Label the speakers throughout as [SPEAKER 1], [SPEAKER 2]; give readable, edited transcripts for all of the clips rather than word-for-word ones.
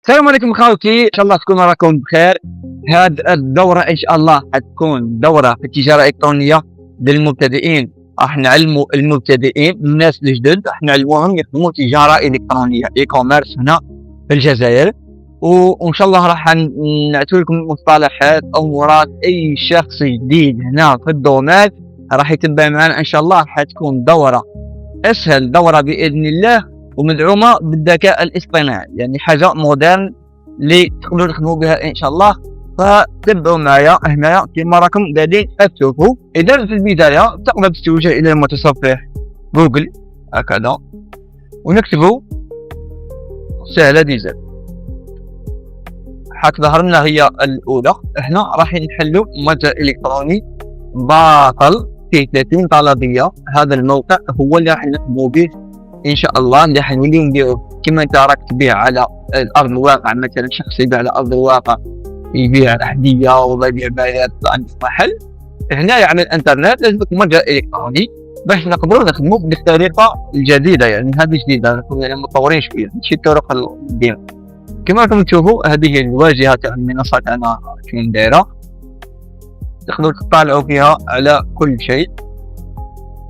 [SPEAKER 1] السلام عليكم خوتي، ان شاء الله تكونوا راكم بخير. هاد الدورة ان شاء الله حتكون دورة في التجارة الالكترونية للمبتدئين. راح نعلموا المبتدئين الناس الجدد، راح نعلموهم يخدموا تجارة الكترونية اي كوميرس هنا في الجزائر. وان شاء الله راح نعطي لكم مصطلحات او مراد اي شخص جديد هنا في الدومين راح يتبع معنا ان شاء الله. حتكون دورة اسهل دورة باذن الله، ومدعومه بالذكاء الاصطناعي، يعني حاجه مودرن اللي تقدروا تخدموا بها ان شاء الله. فتبعوا معايا هنايا كما راكم قاعدين تشوفوا. اذا في البدايه تقدر تتوجه الى المتصفح جوجل هكذا ونكتبوا سهله ديزل. حتظهر لنا هي الاولى. هنا راح نحلوا متجر الكتروني باطل فيه 30 طلبيه. هذا الموقع هو اللي راح نخدموا به ان شاء الله، اللي حنوليو نديرو كما انت راك تبيع على الارض الواقع. مثلا شخص يبيع على ارض الواقع، يبيع هديه ولا يبيع بيات عند محل. هنا على الانترنت لازم متجر الكتروني باش نقدروا نخدموا بالطريقه الجديده، يعني هذه جديده نكون يعني متطورين شويه ماشي الطرق القديمه. كما راكم تشوفوا هذه الواجهه تاع المنصه تاعنا كيما دايره، تقدروا تطالعوا فيها على كل شيء.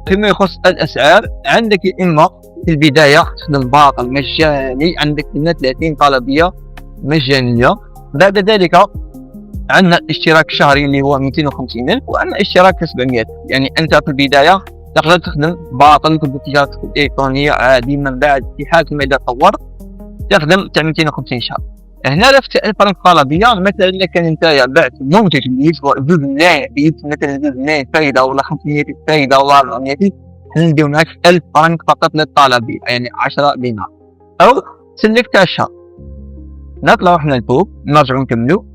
[SPEAKER 1] فيما يخص الاسعار عندك اما في البداية تخدم باطل مجاني، عندك هنا 30 طلبية مجانية. بعد ذلك عندنا اشتراك شهري اللي هو 250 ألف، وعندنا اشتراك 700. يعني أنت في البداية تقدر تخدم باطل في التجارة الإلكترونية عادي، من بعد في حال ما إذا طورت تخدم تاع 250 شهر. هنا رفت الفرنك طلبية. مثلا إذا كان أنت بعت منتج اللي يسوى جوج ملايين، مثلا جوج ملايين فايدة ولا 500 فايدة ولا 400، نديو معك 1000 فرنك فقط للطلبية، يعني 10 دينار. أو سلكت الشهر نطلعو حنا لفوق نرجعو نكملو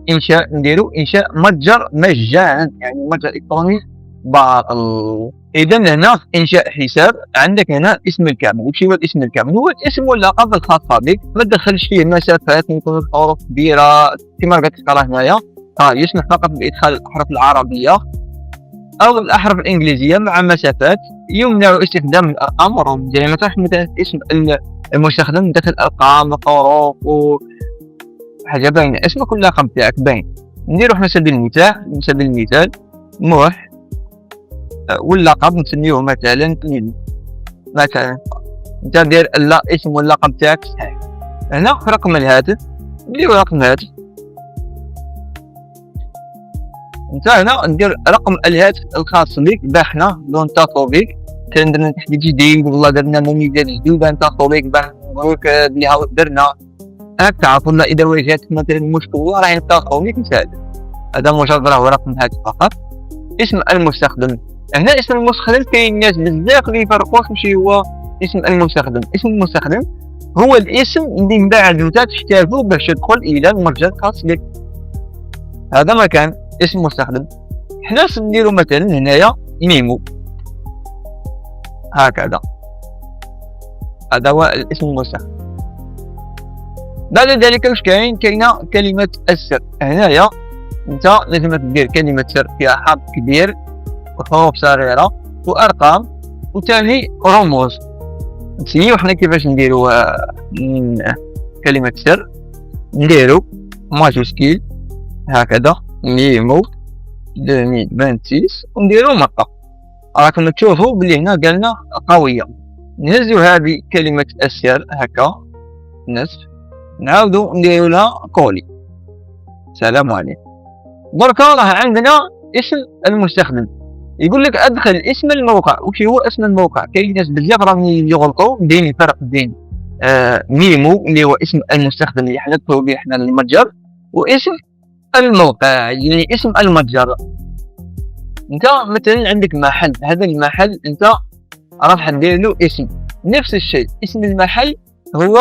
[SPEAKER 1] نديرو إنشاء متجر مجانا، يعني متجر إلكتروني باطل. إذا هنا إنشاء حساب عندك هنا اسم الكامل. وش هو الاسم الكامل؟ هو الاسم واللقب الخاصة بك، ما تدخلش فيه مسافات يكون حروف كبيرة كما قلت لك هنايا. يسمح فقط بإدخال الأحرف العربية أو الأحرف الإنجليزية مع مسافات. يمنع استخدام الأرقام والرموز، يعني مثلا اسم المستخدم داخل أرقام وحروف وحاجة باينة، اسمك واللقب تاعك باين. نديرو حنا سبيل المثال موح، واللقب نسميوه مثلا انت دير اسم واللقب تاعك صحيح. هنا في رقم الهاتف نديرو رقم الهاتف. انت هنا ندير رقم الهاتف الخاص بك باش حنا نتصلوا بك. كان درنا تحديث جديد والله درنا مميزات جديده نتصلوا بك باش نقولك بلي هاو درنا هاك تعرفوا لنا. اذا واجهت مثلا مشكل راح نتصلوا بك نساعدك. هذا مجرد راه رقم الهاتف فقط. اسم المستخدم، هنا اسم المستخدم كاين ناس بزاف اللي يفرقوش ماشي هو اسم المستخدم. اسم المستخدم هو الاسم اللي من بعد انت تحتاجه باش تدخل الى المتجر الخاص بك. هذا مكان اسم مستخدم. حنا نديرو مثلا هنايا ميمو هكذا، هذا هو الاسم المستخدم. بعد ذلك واش كاينه كلمه السر. هنايا انت لازم تدير كلمه سر فيها حرف كبير وحروف صغيره وارقام وثاني رموز. نسيو حنا كيفاش نديرو كلمه سر. نديرو ماجيسكيل هكذا ميمو 2026 ونديرو نقطة. راكم تشوفوا بلي هنا قالنا قوية. نهزو هذه كلمة السر هكا نصف، نعاودو نديرو لها كولي. سلام عليكم. دركا راه عندنا اسم المستخدم. يقول لك ادخل اسم الموقع. وش هو اسم الموقع؟ كاين ناس بزاف راهم يغلطوا بين الفرق بين ميمو اللي هو اسم المستخدم اللي حنا ندخلو به حنا للمتجر، واسم الموقع يعني اسم المتجر. انت مثلا عندك محل، هذا المحل انت راح دير له اسم. نفس الشيء اسم المحل هو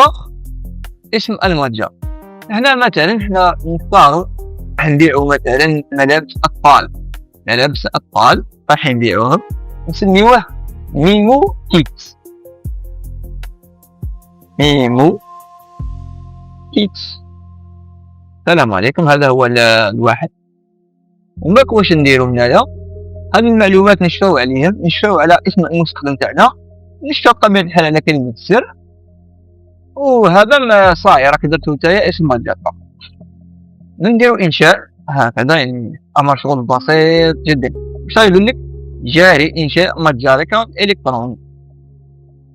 [SPEAKER 1] اسم المتجر. هنا مثلا حنا نختاروا نبيعوا مثلا ملابس اطفال راح نبيعوهم نسميوه ميمو كيتس. السلام عليكم. هذا هو الواحد. وماك واش نديرو هنايا هذه المعلومات نشفاو على اسم المستخدم تاعنا. نشفاو بطبيعة الحال على كلمة السر وهذا ما صاير راك درتو نتايا اسم متجر فقط. نديرو انشاء هكذا، يعني امر شغل بسيط جدا. واش يقول لك؟ جاري انشاء متجرك الكتروني.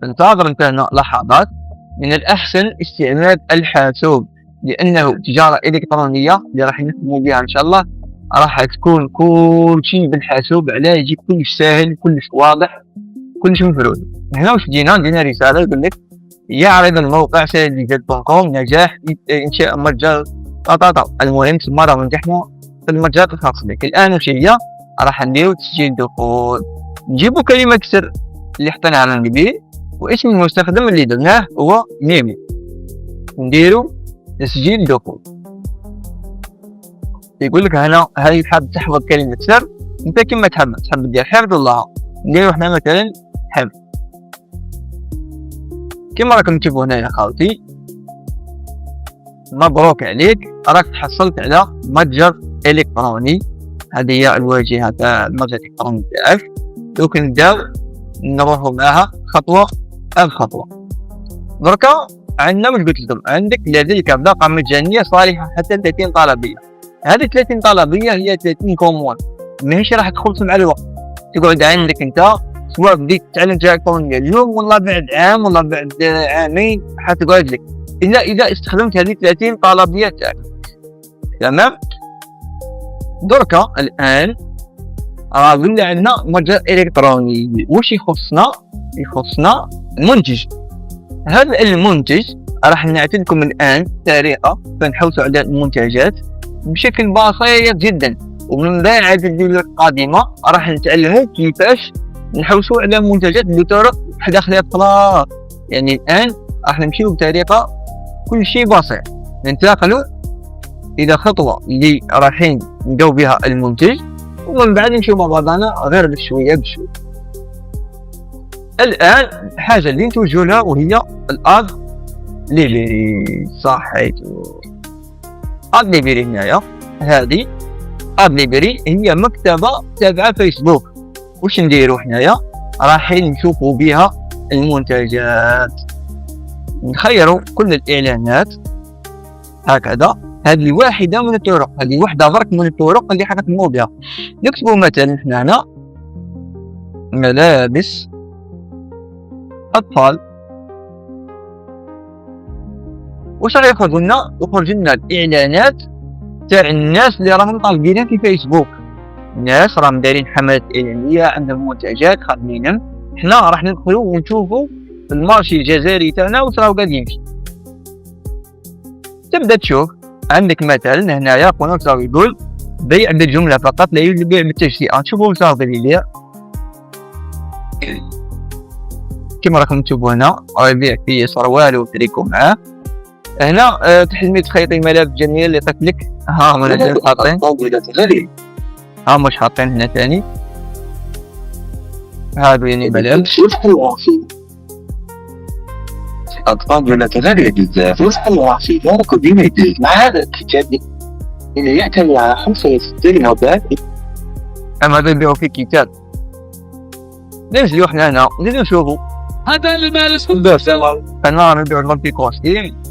[SPEAKER 1] انتظر انت هنا لحظات. من الاحسن استعمال الحاسوب، لانه تجاره الكترونيه اللي راح نخدموا بها ان شاء الله راح تكون كل شيء بالحاسوب، علاه يجيك كلش ساهل كلش واضح كلش مفروض. هنا واش دينا رساله يقول لك يعرض الموقع سيدجت.com نجاح انشاء متجر المهم تما راه نجحنا في المتجر الخاص بك. الان واش هي؟ راح نديرو تسجيل دخول، نجيبو كلمه سر اللي حطيناها على القبيل، واسم المستخدم اللي درناه هو ميمي، نديرو تسجيل دخول. يقول لك هنا هل حاب تحفظ كلمه سر؟ انت كما تحب دير حفظ ولا نديرو حنا مثلا حفظ. كما راكم تشوفوا هنا يا خاوتي، مبروك عليك، راك تحصلت على متجر الكتروني. هذه هي الواجهه تاع المتجر الالكتروني تاعك. دوك نبداو نروحوا معها خطوه بخطوه. دركا عندنا واش قلت لكم، عندك لديك بطاقه مجانيه صالحه حتى 30 طلبيه. هذه 30 طلبيه هي 30 كومون، ماهيش راح تخلص مع الوقت، تقعد عندك انت سواء بديت تتعلم تجاره الكترونيه اليوم ولا بعد عام ولا بعد عامين حتقعد لك اذا استخدمت هذه 30 طلبيه تاعك. تمام. دركا الان راه قلنا عندنا متجر الكتروني، واش يخصنا منتج. هذا المنتج راح نعطي لكم الان طريقه فنحوسوا على المنتجات بشكل بسيط جدا، ومن بعد الفيديو القادمه راح نتعلموا كيفاش نحوسوا على منتجات بطرق داخليه خلاص. يعني الان راح نمشيو بطريقه كل شيء بسيط، ننتقلوا الى خطوه اللي رايحين نداو بها المنتج، ومن بعد نمشيو مع بعضنا غير بشويه. الان الحاجه اللي نتوجهوا لها وهي الاد ليبري. صحيتو اد ليبري. هنايا هذه اد ليبري هي مكتبه تابعه فيسبوك. واش نديرو حنايا؟ رايحين نشوفوا بها المنتجات، نخيروا كل الاعلانات هكذا. هذه واحده من الطرق، هذه واحده برك من الطرق اللي حنخدموا بها. نكتبوا مثلا حنا هنا ملابس اطفال، واش راه يخرج لنا الاعلانات تاع الناس اللي راهم طالبينها في فيسبوك. الناس راهم دايرين حملات اعلانيه، عندهم منتجات خادمينهم، حنا راح ندخلوا ونشوفوا المارشي الجزائري تاعنا واش راهو قاعد يمشي. تبدا تشوف عندك مثلا هنايا قناه راهو يقول بيع بالجمله فقط لا يبيع بالتجزئه. تشوفوا واش راهو قاعد يبيع، كما راكم تشوفوا هنا راه يبيع في سروال وتريكو معاه. هنا تحلمي تخيطي ملابس جميله اللي طيف لك، ها هما حاطين، ها مش حاطين هنا ثاني. هادو يعني ملابس
[SPEAKER 2] أطفال ولا تغير بزاف وصحوا في دارك وديما يدير مع هذا الكتاب اللي يعتمد على 65 هبات.
[SPEAKER 1] أما هذا يبيعوا في كتاب. ننزلوا حنا هنا نشوفوا هذا الملابس بزاف. أنا نبيعوا المالتي كوستيم.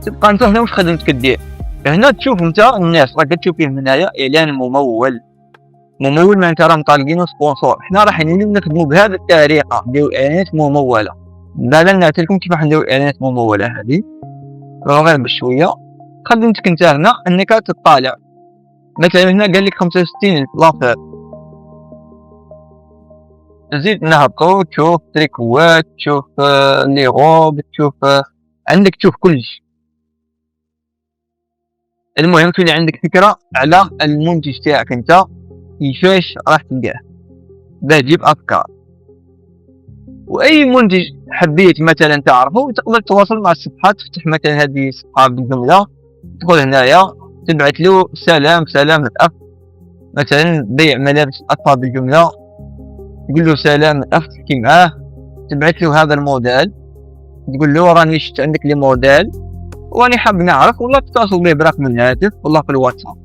[SPEAKER 1] تبقى انت هنا واش خدمتك دير؟ هنا تشوف انت الناس راك تشوف فيه هنايا اعلان ممول معناتها راهم طالبين سبونسور. حنا راح نخدموا بهذه الطريقه، نديروا اعلانات مموله. لا نعطي لكم كيف راح نديروا اعلانات مموله. هذه راه غير بشويه. خدمتك انت هنا انك تطالع مثلا هنا قال لك 65 لافير، زيد نهبطوا تشوف تريكوات، تشوف لي غوب، تشوف عندك تشوف كلش. المهم تولي عندك فكره على المنتج تاعك انت كيفاش راح تلقاه باش تجيب افكار. واي منتج حبيت مثلا تعرفه تقدر تتواصل مع الصفحات، تفتح مثلا هذه الصفحه بالجمله، تدخل هنايا تبعث له سلام الاف مثلا بيع ملابس اطفال بالجمله، تقول له سلام الاف، تحكي معاه تبعث له هذا الموديل، تقول له راني شفت عندك لي موديل واني حاب نعرف، ولا تتصل به برقم الهاتف ولا في الواتساب.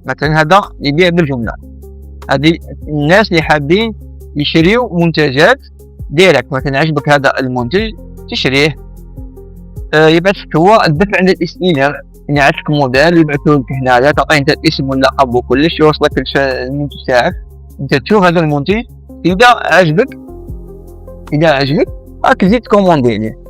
[SPEAKER 1] مثلا هذا يبيع بالجمله. هذه الناس اللي حابين يشريوا منتجات ديالك، مثلا عجبك هذا المنتج تشريه يبعث لك هو الدفع عند الاستلام، يعني عندك موديل يبعثوا لك هنايا، تعطيه انت الاسم واللقب وكلش، يوصلك المنتج تاعك، انت تشوف هذا المنتج، اذا عجبك راك تزيد كوموندي ليه.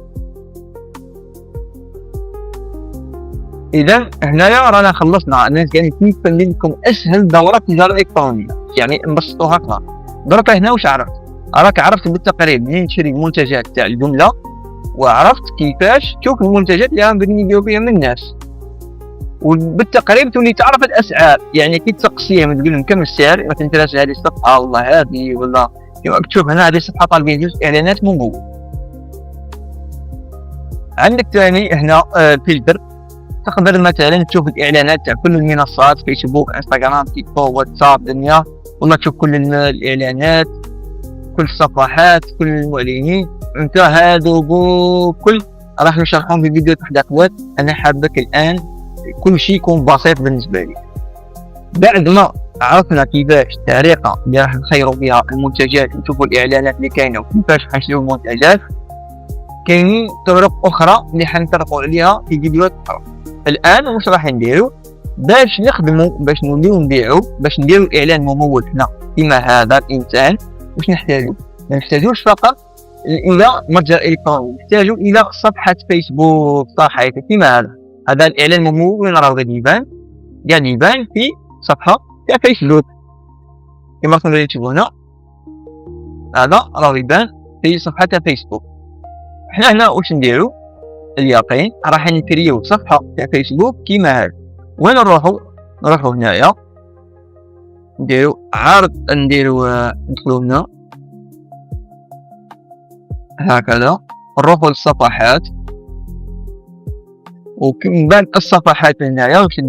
[SPEAKER 1] اذا هنايا رانا خلصنا. انا يعني كيف نبين لكم اسهل دوره تجاره الكترونيه، يعني نبسطوها هكذا. درك هنا واش عرفت؟ راك عرفت بالتقريب منين تشري المنتجات تاع الجمله، وعرفت كيفاش تشوف المنتجات اللي راهم يبيعوا بها من الناس، وبالتقريب تولي تعرف الاسعار. يعني كي تسقسيهم تقول لهم كم السعر، مثلا انت هذه الصفحه والله هذه، ولا تشوف هنا هذه الصفحه طالبين جزء اعلانات ممول. عندك ثاني هنا فلتر، تقدر مثلا تشوف الاعلانات تاع كل المنصات، فيسبوك، انستغرام، تيك توك، واتساب، دنيا، والله تشوف كل الاعلانات، كل الصفحات، كل المعلنين. انت هادو كل راح نشرحهم في فيديو تحت اخوات. انا حابك الان كل شيء يكون بسيط بالنسبه لي. بعد ما عرفنا كيفاش الطريقه اللي راح نخيروا بها المنتجات ونشوفوا الاعلانات اللي كاينه وكيفاش حنشريو المنتجات، كاينين طرق اخرى اللي حنطرقوا عليها في فيديوهات اخرى. الان واش راح نديرو باش نخدموا، باش نوليو نبيعوا، باش نديروا اعلان ممول هنا كما هذا الانسان؟ واش نحتاجوا؟ ما نحتاجوش فقط الى متجر الكتروني، نحتاجوا الى صفحه فيسبوك، صفحه كما هذا الاعلان ممول. وين راه غادي يبان؟ قاعد يبان في صفحه تاع فيسبوك كما راكم تشوفوا هنا، هذا راه يبان في صفحه تاع فيسبوك. حنا هنا واش نديرو؟ اليقين راح نكريو صفحه تاع فيسبوك كيما هذا. وين نروحو هنايا نديرو عرض، ندخلو هنا هكذا، نروحو للصفحات، ومن بعد الصفحات هنايا واش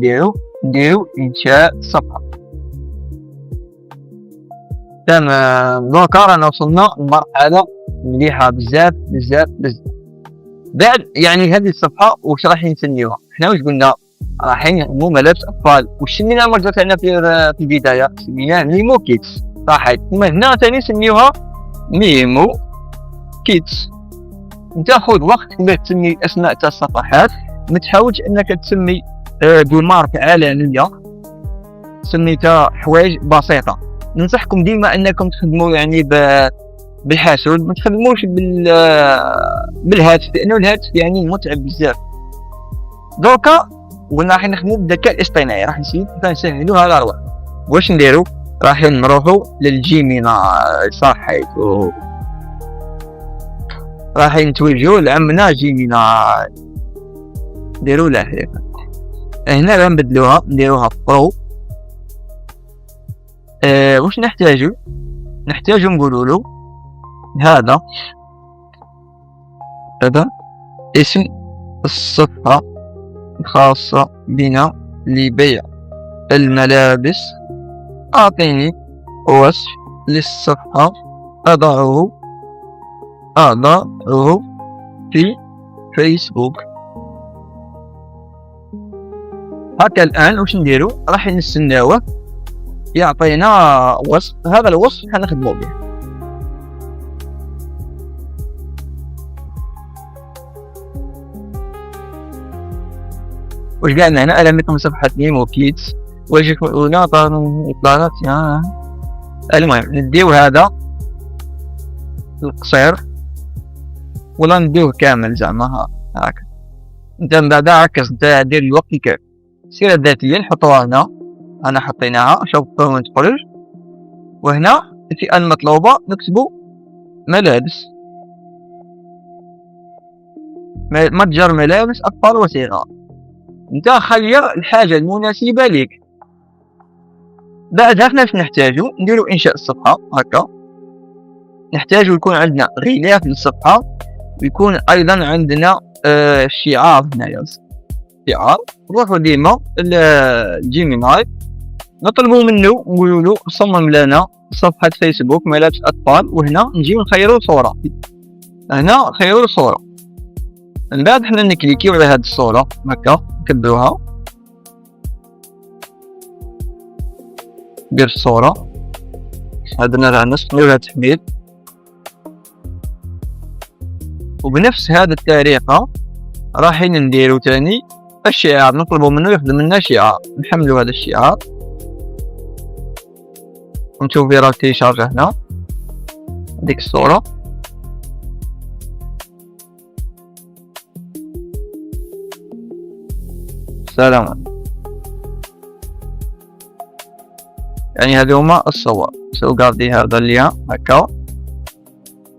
[SPEAKER 1] نديرو انشاء صفحه. تمام، دوكا رانا وصلنا لمرحله مليحه بزاف بزاف بزاف. بعد يعني هذه الصفحه واش راح نسميوها؟ حنا واش قلنا؟ رايحين نخدموا ملابس اطفال. واش سمينا المتجر تاعنا في البدايه؟ سميناه ميمو كيدز، صحيح. ثم هنا ثاني سميوها ميمو كيدز. انت خذ وقت باش تسمي الاسماء تاع الصفحات، ما تحاولش انك تسمي بماركه عالميه، سميتها حوايج بسيطه. ننصحكم ديما انكم تخدموا يعني بالحاسوب، ما تخدموش بالهاتف، لانه الهاتف يعني متعب بزاف. دوكا راح نخدموا بالذكاء الاصطناعي، راح نسهلوا هذا الوضع. واش نديروا؟ راح نروحوا للجيميناي، صحيح، راح نتوجهوا لعمنا جيميناي، نديروا له هيك. هنا راح نبدلوها، نديروها برو. واش نحتاجوا نقولوا له هذا اسم الصفحة الخاصة بنا لبيع الملابس. أعطيني وصف للصفحة أضعه في فيسبوك. هكا الآن واش نديرو؟ راح نستناوه يعطينا وصف. هذا الوصف حنخدمو به. واش قالنا هنا؟ ألمكم صفحة ميمو كيدز وجهونا إطلالات. المهم نديو هذا القصير ولا نديوه كامل زعما هاكا. انت من بعد ركز، انت دير الوقت كيف. السيرة الذاتية نحطوها هنا، انا حطيناها، شوف كون تخرج. وهنا الفئة المطلوبة نكتبو ملابس، متجر ملابس أطفال وصغار. انت خير الحاجة المناسبة لك. بعدها حنا واش نحتاجو؟ نديرو انشاء الصفحة هكا. نحتاجو يكون عندنا غلاف للصفحة، ويكون ايضا عندنا شعار هنايا، شعار. نروحو ديما الجيميناي نطلبو منه، نقولو له صمم لنا صفحة فيسبوك ملابس أطفال، وهنا نجيو نخيرو صورة. هنا خيرو الصورة، من بعد حنا نكليكيو على هاد الصورة هكا، نكبروها، ندير الصورة، هادنا راه نديرها تحميل. وبنفس هذه الطريقة رايحين نديرو تاني الشعار، نطلبوا منه يخدم لنا شعار، نحملوا هذا الشعار ونشوف راه تيشارج هنا ديك الصورة. سلام. يعني هذو هما الصور. سوغاردي هذا اللي هكا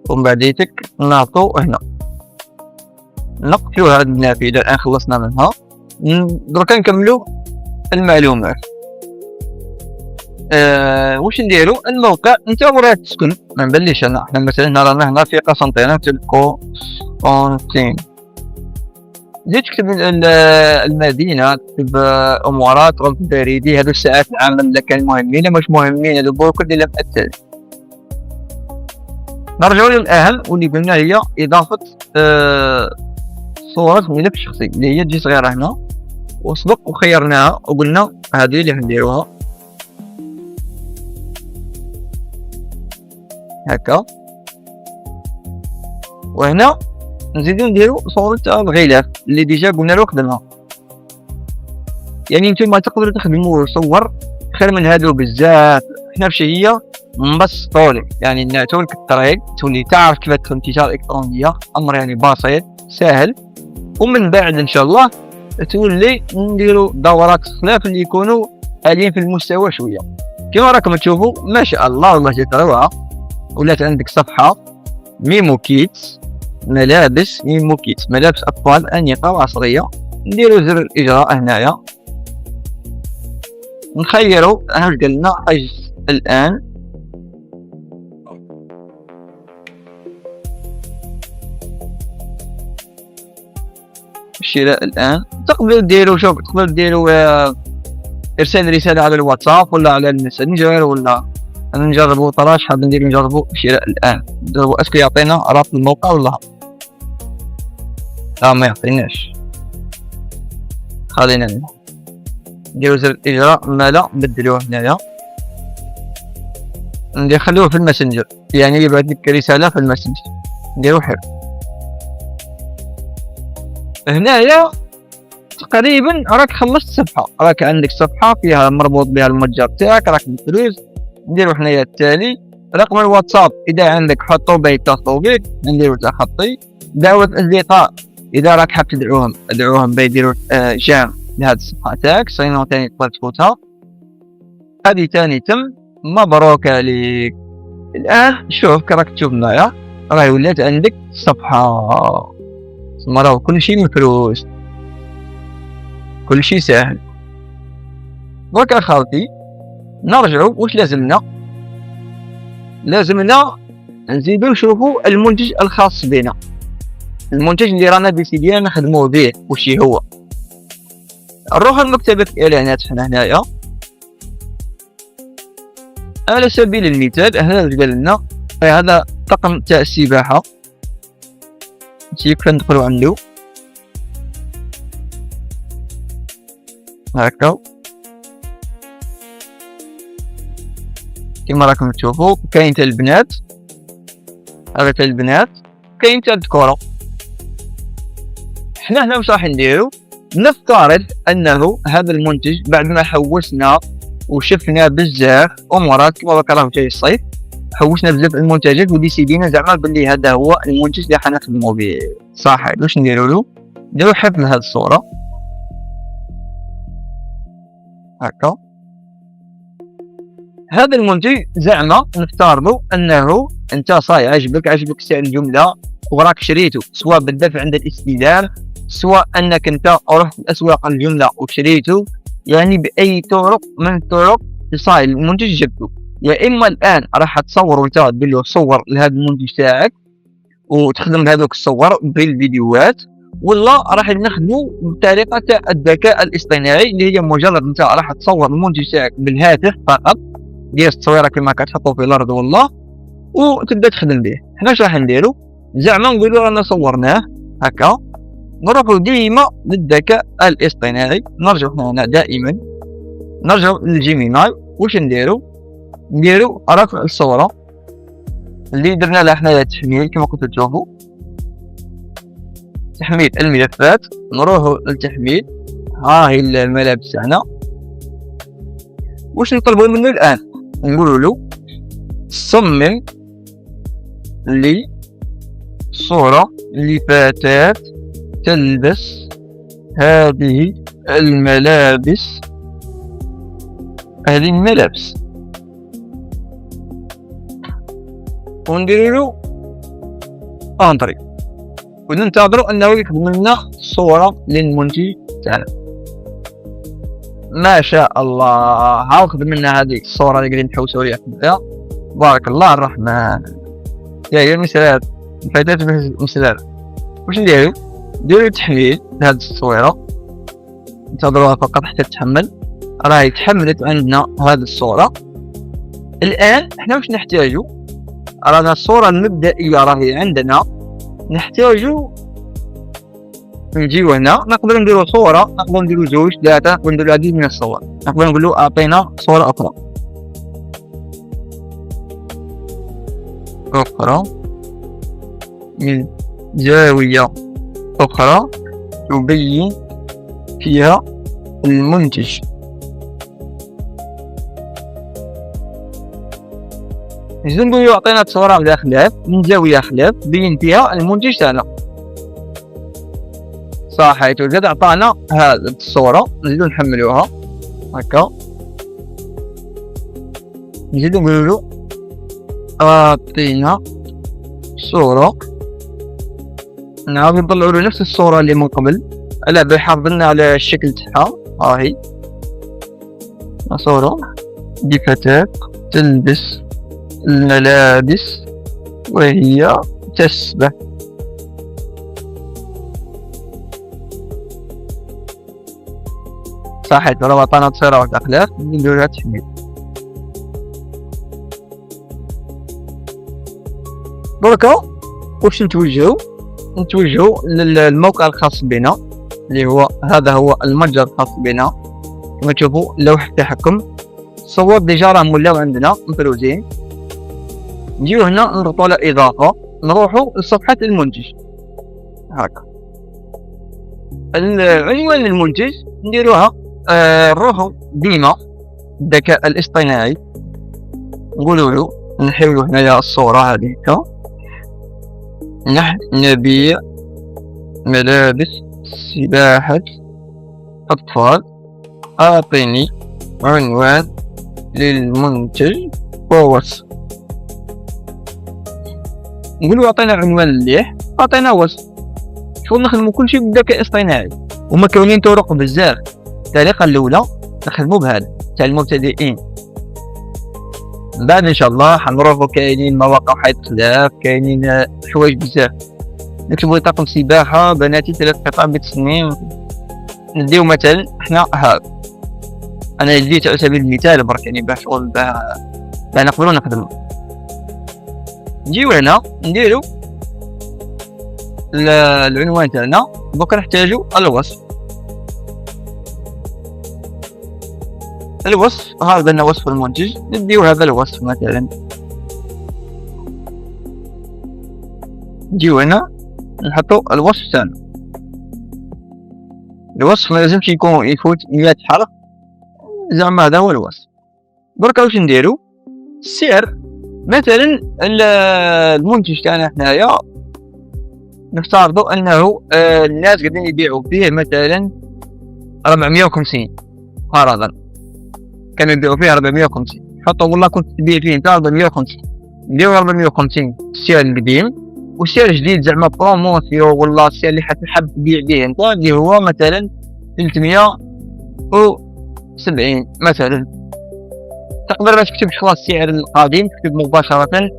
[SPEAKER 1] ومن بعديتك نعطو هنا نقفلو هاد النافذة. الآن خلصنا منها. دركا نكملو المعلومات. واش نديرو؟ الموقع انت وراه تسكن، ما نبليش انا. احنا مثلا رانا هنا في قسنطينة تلقو قسنطين، زيد تكتب المدينة، تكتب امورات ربط بريدي. هادو الساعات العامة الا كان مهمين، مش مهمين هادو بوكل اللي لم أتل. نرجعو للأهم واللي قلنا هي إضافة صورة ملف شخصي اللي هي تجي صغيرة هنا، وسبق وخيرناها وقلنا هذه اللي نديروها هكا. وهنا نزيدو نديرو صورة الغلاف اللي ديجا قلنا له خدمها. يعني نتوما تقدروا تخدموا صور خير من هادو بزاف. حنا فشي هي نبسطولك، يعني تولك الطريق، تولي تعرف كيف تدخل التجارة الإلكترونية. أمر يعني بسيط سهل. ومن بعد إن شاء الله تولي نديرو دورات خلاف اللي يكونوا عاليين في المستوى شوية. كما راكم تشوفوا ما شاء الله والله جات روعة. ولات عندك صفحة ميمو كيتس، ملابس ميمو كيتس، ملابس أطفال أنيقة وعصرية. نديرو زر الإجراء هنايا، نخيرو هاش قلنا حجز الآن. الشراء الآن. تقدروا ديروا شوف، تقدروا ديروا إرسال رسالة على الواتساب ولا على الماسنجر، ولا نجربوا طراش حاب نديروا نجربوا الشراء الآن. نجربوا اسكو يعطينا رابط الموقع ولا لا ما يعطيناش. خلينا نديروا زر الإجراء، ما لا نبدلوه هنايا نخلوه في الماسنجر، يعني يبعث لك رسالة في الماسنجر. نديرو حلو هنايا. تقريبا راك خلصت صفحة، راك عندك صفحة فيها مربوط بها المتجر تاعك، راك بالفلوس. نديرو حنايا التالي رقم الواتساب إذا عندك حطو بيه يتصلوا بك. نديرو تاع خطي. دعوة الأصدقاء إذا راك حاب تدعوهم ادعوهم بيديروا جام لهاد الصفحة تاعك، صينو تاني تقدر تفوتها. هادي تاني تم. مبروك عليك. الآن شوف كراك تشوف معايا راهي ولات عندك صفحة. مرة كل شيء مفروس، كل شيء سهل. درك اخوتي نرجعوا واش لازمنا. لازمنا نزيدو نشوفوا المنتج الخاص بنا، المنتج اللي رانا ديسيدينا نخدموه به واش هو. نروح لمكتبة الإعلانات حنا هنايا. على سبيل المثال هنا قال لنا هذا طقم تاع السباحة، يكفي ندخلو عنده هكا كما راكم تشوفوا. كاين تاع البنات، هذا تاع البنات. كاين تاع الذكورة. حنا هنا واش راح نديرو؟ نفترض انه هذا المنتج بعد ما حوسنا وشفنا بزاف امورات كما راكم جاي الصيف، حوشنا بزاف المنتجات وديسيدينا زعما باللي هذا هو المنتج اللي حنخدمو به. صح واش نديرو له؟ نديرو حفظ هذه الصورة هكا. هذا المنتج زعما نفترضوا انه انت صاي عجبك سعر الجملة وراك شريته، سواء بالدفع عند الاستلام، سواء انك انت رحت الاسواق الجملة وشريته، يعني باي طرق من الطرق صاي المنتج جبته. يا اما الان راح تصور وانت تدير له صور لهذا المنتج تاعك وتخدم هذوك الصور بالفيديوهات، ولا راح نخدموا بطريقه تاع الذكاء الاصطناعي اللي هي مجرد انت راح تصور المنتج تاعك بالهاتف فقط، دير التصويره كما كتحطو في الارض والله وتبدا تخدم به. حنا واش راح نديرو؟ زعما نقولوا رانا صورناه هكا، نروحوا ديما للذكاء الاصطناعي. نرجعوا هنا دائما نرجعوا للجيميناي. واش نديرو رفع الصورة اللي درنا لها حنايا التحميل كما كنتو تشوفوا. تحميل الملفات. نروحوا للتحميل. ها هي الملابس تاعنا. واش نطلبوا منه الان؟ نقولوا له صمم لي صورة لفتاة تلبس هذه الملابس، هذه الملابس، وندير له انطري وننتظروا انه يكتب لنا صورة للمنتج تاعنا. ما شاء الله، ها خدم لنا هذه الصورة اللي قاعدين نحوسوا عليها كذا. بارك الله الرحمن. هي المثالات الفائدات في المثالات. واش نديرو؟ نديرو تحميل لهذه الصورة، ننتظروها فقط حتى تتحمل. راهي تحملت عندنا هذه الصورة. الآن احنا واش نحتاجو؟ رانا الصورة المبدئية راهي عندنا. نحتاجو نجيو هنا، نقدر نديرو صورة، نقدر نديرو زوج ثلاثة، نقدر نديرو العديد من الصور. نقدر نقولو أعطينا صورة أخرى من زاوية أخرى تبين فيها المنتج. إذا نقولو أعطينا صورة من خلاف، من زاوية خلاف تبين فيها المنتج تاعنا. صحيت. وزاد عطانا هذه الصورة، نزيدو نحملوها هكا. نزيدو نقولو أعطينا صورة. نعاود نطلعولو نفس الصورة اللي من قبل، على بالي حافظنا على الشكل تاعها. هاهي صورة لفتاة تلبس الملابس وهي تسبح. صحيت. راه عطانا صورة واحدة خلاف، نديرو لها تحميل. دركا واش نتوجهو للموقع الخاص بنا، اللي هو هذا هو المتجر الخاص بنا. كما تشوفوا لوحة التحكم، الصور ديجا راهم ولاو عندنا مفروزين. نجيو هنا نضغطوا على إضافة، نروحوا لصفحة المنتج هاكا. العنوان المنتج نديروها نروحوا ديما الذكاء الاصطناعي، نقولوا له نحيولو هنايا الصورة هذيك. نحن نبيع ملابس سباحة أطفال، أعطني عنوان للمنتج ووصف. نقولو أعطينا عنوان مليح، أعطينا وصف. شغل نخدمو كلشي بالذكاء الاصطناعي، وما كاينين طرق بزاف. الطريقة الأولى نخدمو بهذا تاع المبتدئين. من بعد ان شاء الله حنروحو كاينين مواقع حيث خلاف، كاينين حوايج بزاف. نكتبو طاقم سباحة بناتي 3 قطع بتسنين. نديو مثلا احنا هذا، انا ديت على سبيل المثال برك، يعني باش شغل باه نقدرو نخدمو. نجيو هنا نديرو العنوان تاعنا. دوك نحتاجو الوصف. الوصف هذا لنا وصف المنتج، نديو هذا الوصف مثلا. نجيو هنا نحطو الوصف تاعنا. الوصف ما لازمش يفوت 100 حرف، زعما هذا هو الوصف. دركا واش نديرو؟ السعر مثلا المنتج تاعنا حنايا نفترضو انه الناس قاعدين يبيعوا فيه مثلا 450 فرضا، كانوا يبيعوا فيه 450. حطوا والله كنت تبيع فيه انت 450، نديرو 450 السعر القديم، والسعر الجديد زعما بروموسيون والله السعر اللي حاب تبيع به انت اللي هو مثلا 370 مثلا. تقدر باش تكتب شغل السعر القديم تكتب مباشرة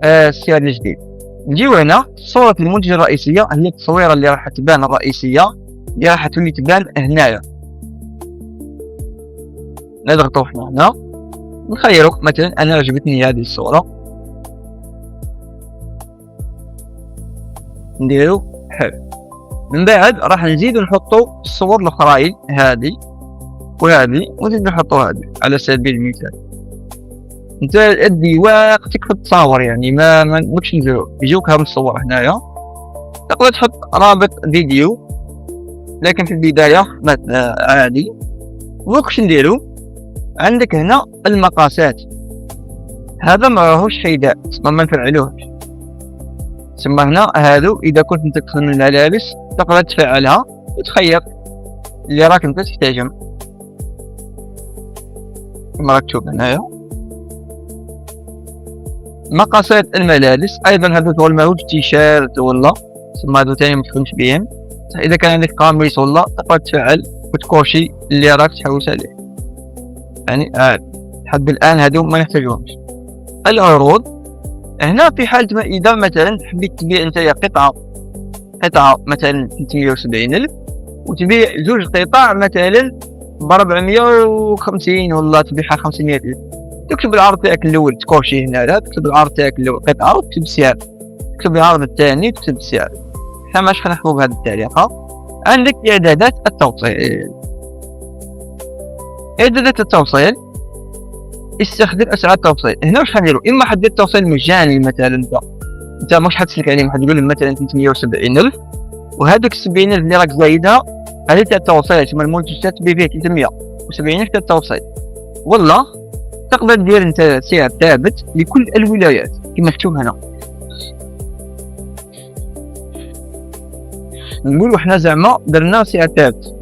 [SPEAKER 1] السعر الجديد. نجيو هنا صورة المنتج الرئيسية، هي التصويرة اللي راح تبان الرئيسية، اللي راح تولي تبان هنايا. نضغطو حنا هنا نخيرو مثلا انا عجبتني هذه الصورة، نديرو حلو. من بعد راح نزيدو نحطو الصور الاخرين هذه وهذه، ونزيد نحطو هذه على سبيل المثال. انت ادي وقتك في التصاور، يعني ما نديرو يجوك هاد الصور هنايا تقدر تحط رابط فيديو، لكن في البداية عادي. وكش نديرو عندك هنا المقاسات، هذا ما راهوش حيداء ما نفعلوهش. ثم هنا هادو اذا كنت انت تصمم الملابس تقدر تفعلها وتخيط اللي راك انت تحتاجهم كما راك تشوف هنايا. مقاسات الملابس ايضا هذا هو الموج تيشيرت ولا ثم هادو تاني متفهمش بيهم. اذا كان عندك قميص ولا تقدر تفعل وتكوشي اللي راك تحوس عليه. يعني لحد الان هادو ما نحتاجوهمش. العروض هنا في حالة ما اذا مثلا حبيت تبيع انت قطعة مثلا 370,000 وتبيع زوج قطع مثلا ب450 ولا تبيعها 500,000، تكتب العرض تاعك الاول تكوشي هنا، لا تكتب العرض تاعك الاول قطعة وتكتب السعر، تكتب العرض الثاني تكتب السعر. احنا ماش غنحكمو بهذه الطريقة. عندك اعدادات التوصيل. اعدادات التوصيل استخدم اسعار التوصيل. هنا واش غنديرو؟ اما حدير توصيل مجاني مثلا انت مش حتسلك عليه، حتقول له مثلا 370,000 وهذوك 70,000 اللي راك زايدها هذه تاع التوصيل، تسمى المنتج تبيع فيه 370,000 تاع التوصيل. والله تقدر دير انت سعر ثابت لكل الولايات كما مكتوب هنا. نقولوا احنا زعما درنا سعر ثابت،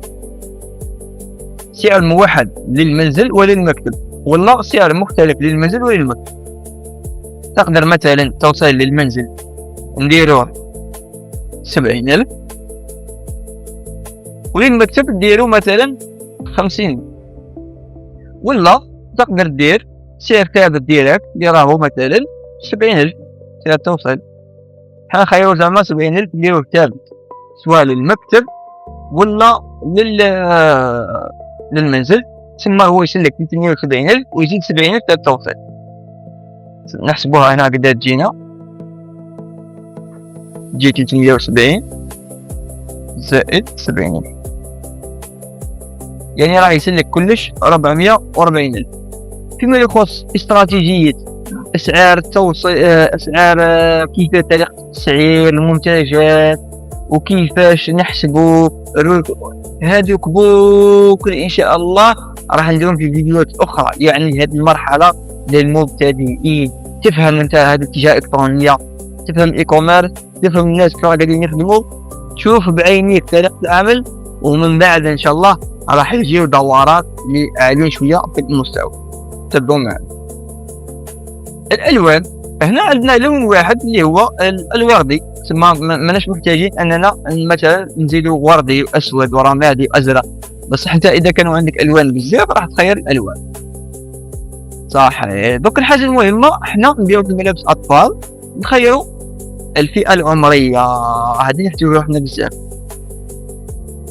[SPEAKER 1] سعر موحد للمنزل وللمكتب، والله سعر مختلف للمنزل وللمكتب. تقدر مثلا توصيل للمنزل نديروه 70,000 وللمكتب نديرو مثلا 50، ولا تقدر دير سعر ثابت ديريكت اللي راهو مثلا 70,000 سعر التوصيل. حنا نخيرو زعما 70,000 نديروه ثابت سواء للمكتب ولا للمنزل، ثم هو يسلك 370,000 ويزيد 70,000 تاع التوصيل. نحسبوها هنا قد تجينا، تجي 370 زائد 70,000 يعني راه يسلك كلش 440,000. فيما يخص استراتيجية اسعار التوصيل، اسعار كيفية طريقة تسعير المنتجات وكيفاش نحسبوا هذوك بوكل ان شاء الله راح نديرهم في فيديوهات اخرى. يعني هذه المرحله للمبتدئين، تفهم انت هذه التجاره الالكترونيه، تفهم الاي كوميرس، تفهم الناس كيف قاعدين يخدموا، تشوف بعينيك طريقه العمل، ومن بعد ان شاء الله راح يجيو دورات اللي عاليين شويه في المستوى. تبعوا معنا. الالوان هنا عندنا لون واحد اللي هو الوردي، ماناش محتاجين اننا مثلا نزيدوا وردي واسود ورمادي وازرق، بس حتى اذا كانوا عندك الوان بزاف راح تخير الالوان صح. دوك الحاجه المهمه حنا نديرو في ملابس اطفال نخيروا الفئه العمريه، هذه نحتاجوها حنا بزاف.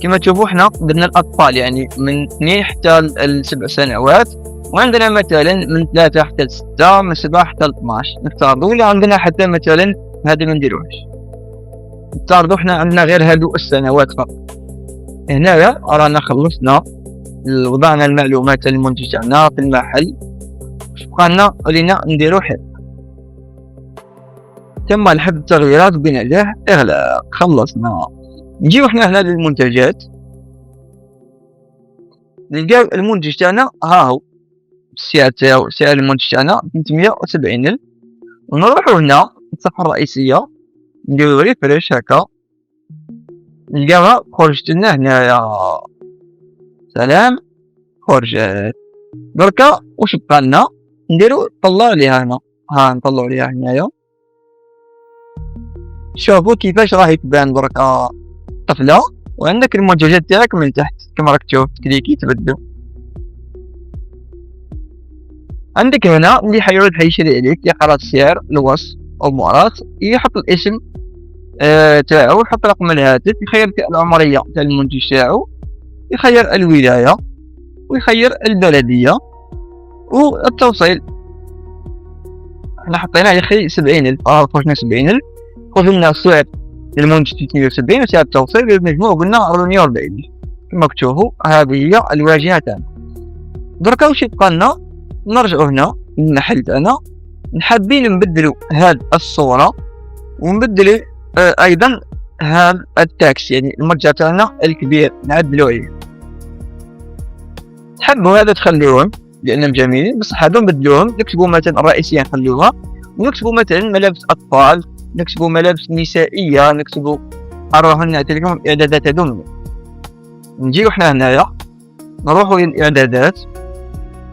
[SPEAKER 1] كما تشوفوا حنا درنا الاطفال يعني من 2 حتى ل7 سنوات، وعندنا مثلا من 3 حتى ل6، من 7 حتى ل12 نفترضوا، ولا عندنا حتى مثلا هذا ما نديروهش نفترضوا حنا عندنا غير هادو السنوات فقط. هنايا رانا خلصنا وضعنا المعلومات المنتج تاعنا في المحل، بقالنا ولينا نديرو حل. تم لحد التغييرات بنجاح اغلاق. خلصنا. نجيو حنا هنا للمنتجات، نلقاو المنتج تاعنا ها هو السعر تاعو، سعر المنتج تاعنا 370,000. ونروحو هنا الصفحة الرئيسية نديرو ريفريش هكا، نلقاوها خرجت لنا هنايا. سلام خرجت. دركا واش بقالنا نديرو نطلعو عليها هنا، ها نطلعو عليها هنايا. شوفوا كيفاش راهي تبان دركا طفلة، وعندك المنتجات تاعك من تحت كما راك تشوف تكليكي تبدل. عندك هنا اللي حيشري عليك يقرا السعر الوصف او المعرض، يحط الاسم تاعو، يحط رقم الهاتف، يخير الفئة العمرية تاع المنتج تاعو، يخير الولاية ويخير البلدية والتوصيل. احنا حطينا يا اخي 70,000، خرجنا 70,000، خرج لنا السعر للمنتج 370 وسعر التوصيل بالمجموع قلنا 440. كما تشوفوا هذه هي الواجهة تاعنا. دركا واش يبقى لنا؟ نرجعوا هنا للمحل تاعنا، نحبين نبدلوا هاد الصورة ونبدلوا ايضا هذا التاكس يعني المتجر تاعنا الكبير نعدلو عليه. تحبوا هذا تخليوهم لانهم جميلين، بصح هذو نبدلوهم، نكتبوا مثلا الرئيسيه نخليوها، ونكتبوا مثلا ملابس اطفال، نكتبوا ملابس نسائيه، نكتبوا اروحوا نعطي لكم الاعدادات هذو. نجيو حنا هنايا نروحوا للاعدادات،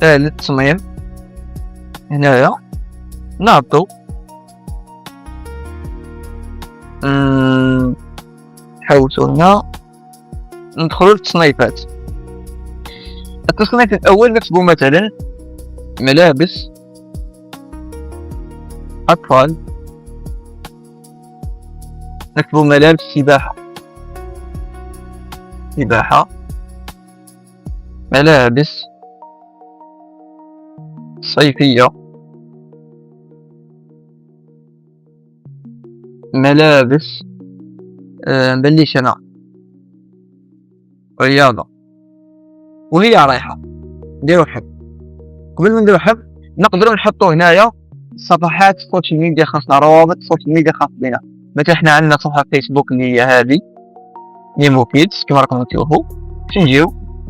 [SPEAKER 1] للتصميم هنايا نهبطوا حوسوا لنا ندخلوا للتصنيفات. التصنيف الاول نكتبوا مثلا ملابس اطفال، نكتبوا ملابس سباحة، ملابس صيفية، ملابس مبليش انا رياضة. وهي رايحة نديرو حب. قبل ما نديرو حب نقدروا نحطو هنايا صفحات السوشيال ميديا خاصنا، روابط السوشيال ميديا خاص بنا. مثلا حنا عندنا صفحة فيسبوك اللي هي هذه نيمو كيدز كما راكم تشوفوا.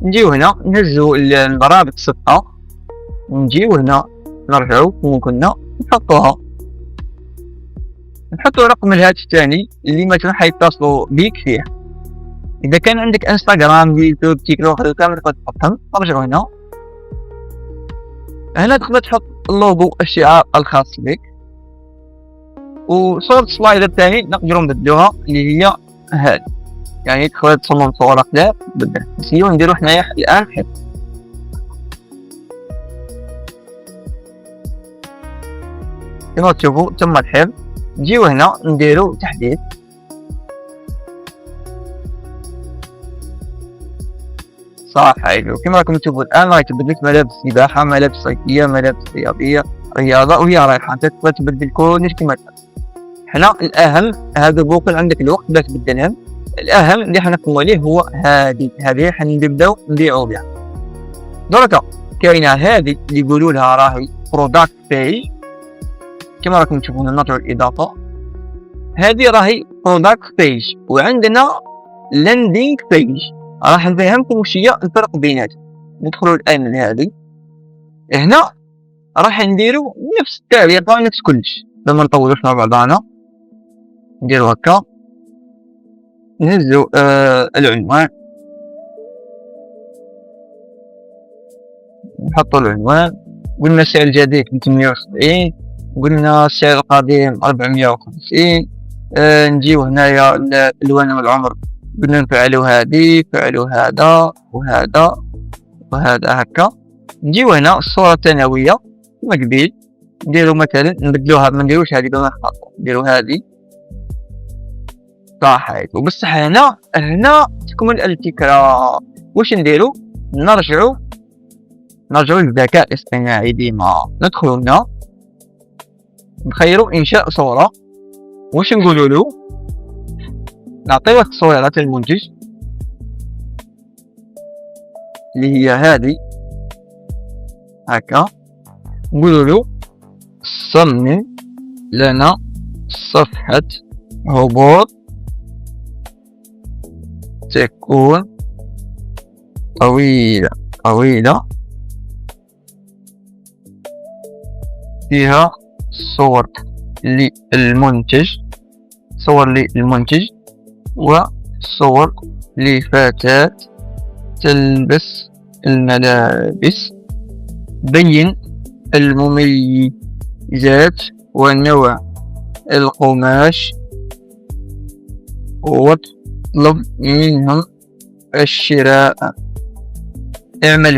[SPEAKER 1] نجيو هنا نهزو الرابط الصفحة، نجيو هنا نرجعو كما كنا نحطو رقم الهاتف الثاني اللي مثلا حيتصلوا بيك فيه. اذا كان عندك انستغرام، يوتيوب، تيك توك، هذو كامل تقدر تحطهم. ترجعو هنا تقدر تحط اللوغو الشعار الخاص بك، وصورة السلايد الثاني نقدروا نبدلوها اللي هي هذه، يعني تقدر تصمم صورة كذا تبدل. نسيو نديرو حنايا الان حب. كما تشوفوا تم الحفظ. نجيو هنا نديرو تحديث، صح. ايوه كما راكم تشوفوا الان راهي تبدل ملابس سباحه، ملابس صيفيه، ملابس رياضيه، رياضه، وهي رايحه انت تقدر تبدل كلش كما تحب. حنا الاهم هذا بوكل عندك الوقت باش تبدلهم. الاهم اللي حنقوم عليه هو هذه حنبداو نبيعو بها. دركا كاينه هذه اللي يقولوا لها راهي برودكت بيج، كما راكم تشوفون نرجعوا الاضافه. هذه راهي برودكت بيج، وعندنا لاندينغ بيج. راح نفهمكم وش هي الفرق بيناتهم. ندخلوا الان لهذه هنا، راح نديروا نفس الطريقه نفس كلش. لما نطولوش مع بعضنا نديروا هكا، نهزوا العنوان، نحطوا العنوان، قلنا السعر الجديد 370، قلنا السعر القديم 450. نجيو هنايا الالوان والعمر، قلنا نفعلوا هذه، فعلوا هذا وهذا وهذا هكا. نجيو هنا الصورة الثانوية كما قبيل، نديرو مثلا نبدلوها، ما نديروش هذه بما خاطر، نديرو هذه صح. وبصح هنا تكمل الفكرة. واش نديرو؟ نرجعو للذكاء الاصطناعي. ديما ندخلو هنا نخيرو انشاء صورة. واش نقولوا له؟ نعطيو الصورة المنتج اللي هي هذه هكا، نقولوا له صمم لنا صفحة هبوط تكون طويلة فيها صور للمنتج وصور لفتاة تلبس الملابس. بين المميزات ونوع القماش واطلب منهم الشراء. اعمل